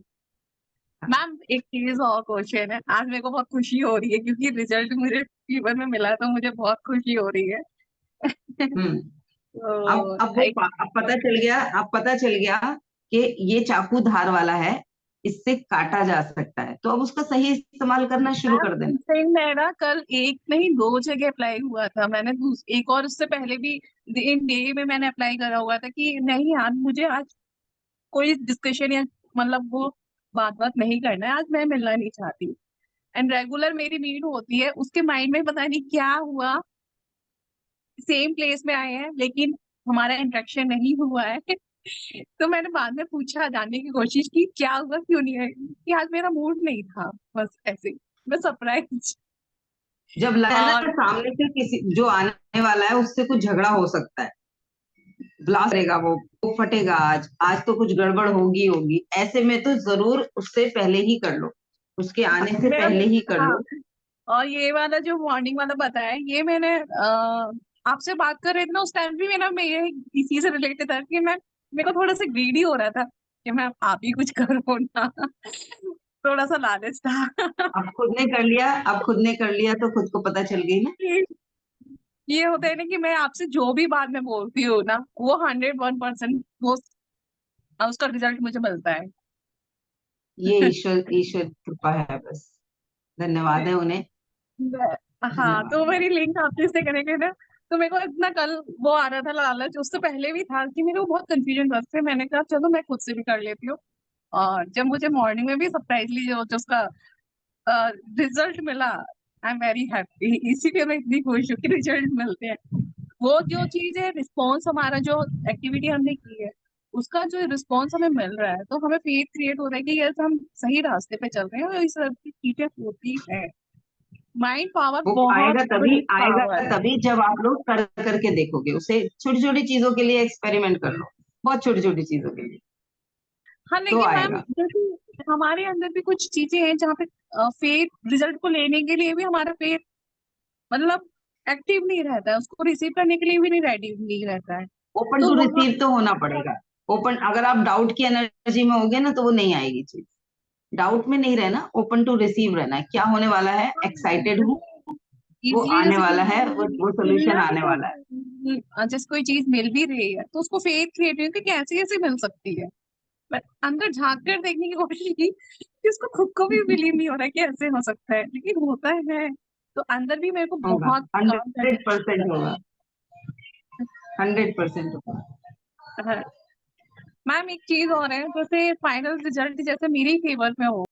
हाँ। मैम एक चीज और क्वेश्चन है, आज मेरे को बहुत खुशी हो रही है क्योंकि रिजल्ट मुझे फीवर में मिला है, तो मुझे बहुत खुशी हो रही है। हम्म। तो एक अब पता चल गया, अब पता चल गया कि ये चाकू धार वाला है, इससे काटा जा सकता है, तो अब उसका सही इस्तेमाल करना शुरू कर मैम देना। सेम मेरा कल एक नहीं दो जगह अप्लाई हुआ था, मैंने एक और उससे पहले भी इन डे में मैंने अप्लाई करा हुआ था कि नहीं यार मुझे आज कोई डिस्कशन या मतलब वो बात बात नहीं करना है, आज मैं मिलना नहीं चाहती। एंड रेगुलर मेरी मीट होती है, उसके माइंड में पता नहीं क्या हुआ, सेम प्लेस में आए हैं लेकिन हमारा इंटरेक्शन नहीं हुआ है। तो मैंने बाद में पूछा, जानने की कोशिश की क्या हुआ, क्यों नहीं है, कि आज मेरा मूड नहीं था, बस ऐसे ही। मैं सरप्राइज। जब लगा ना और सामने से किसी जो आने वाला है उससे कुछ झगड़ा हो सकता है, ब्लास्ट करेगा, वो फटेगा, आज तो कुछ गड़बड़ होगी होगी, ऐसे में तो जरूर उससे पहले ही कर लो, उसके आने से मेरा पहले ही कर हाँ, लो। और ये वाला जो मॉर्निंग वाला बताया, ये मैंने आपसे बात कर रहे थे ना उस टाइम भी मेरा मैं ये इसी से रिलेटेड था कि मैं मेरे को थोड़ा सा ग्रीडी हो रहा था कि मैं आप ही कुछ करो ना। थोड़ा सा लालच था। अब खुद ने कर लिया, अब खुद ने कर लिया तो खुद को पता चल गई ना। ये होता है ना कि मैं आपसे जो भी बात में बोलती हूँ ना, वो 101% वो उसका रिजल्ट मुझे मिलता है। ये ईश्वर ईश्वर कृपा है बस। धन्यवाद है उन्हें। हाँ, धन्यवाद। तो मेरी लिंक आपसे से कनेक्टेड है। तो मेरे को इतना कल वो आ रहा था लालच, उससे पहले भी था कि मेरे को बहुत कंफ्यूजन था, फिर मैंने कहा चलो मैं खुद से भी कर लेती हूँ। और जब मुझे मॉर्निंग में भी सरप्राइजली जो उसका रिजल्ट मिला, आई एम वेरी हैप्पी, इसीलिए मैं इतनी खुश हूँ कि रिजल्ट मिलते हैं। वो जो चीज है, रिस्पॉन्स हमारा जो एक्टिविटी हमने की है उसका जो रिस्पॉन्स हमें मिल रहा है, तो हमें फेथ क्रिएट हो रहा है कि यस हम सही रास्ते पे चल रहे हैं और इस तरह की चीजें होती है। माइंड पावर वो बहुत बड़ी आएगा पावर है। तभी जब आप लोग कर करके देखोगे उसे। छोटी छोटी चीजों के लिए एक्सपेरिमेंट कर लो, बहुत छोटी छोटी चीजों के लिए, हाँ तो लेकिन मैम आएगा। जैसे हमारे अंदर भी कुछ चीजें हैं जहाँ पे फेथ रिजल्ट को लेने के लिए भी हमारा फेथ मतलब एक्टिव नहीं रहता है, उसको रिसीव करने के लिए भी नहीं रेडी नहीं रहता है। ओपन तो टू वहाँ रिसीव तो होना पड़ेगा। ओपन, अगर आप डाउट की एनर्जी में होगे ना तो वो नहीं आएगी चीज। डाउट में नहीं रहना, ओपन टू रिसीव रहना है। क्या होने वाला है, एक्साइटेड हूँ, वो इजली आने जैसे वाला है, वो सोल्यूशन मिलना भी आने वाला है। जैसे कोई चीज मिल भी रही है तो उसको फेथ क्रिएट है कि कैसे कैसे मिल सकती है, बट अंदर झांक कर देखने की कोशिश की कि उसको खुद को भी बिलीव नहीं हो रहा है कि ऐसे हो सकता है, लेकिन होता है। तो अंदर भी मेरे को होगा, बहुत काम करने 100% होगा, 100% होगा। है। मैम एक चीज और है, जैसे फाइनल रिजल्ट जैसे मेरे फेवर में हो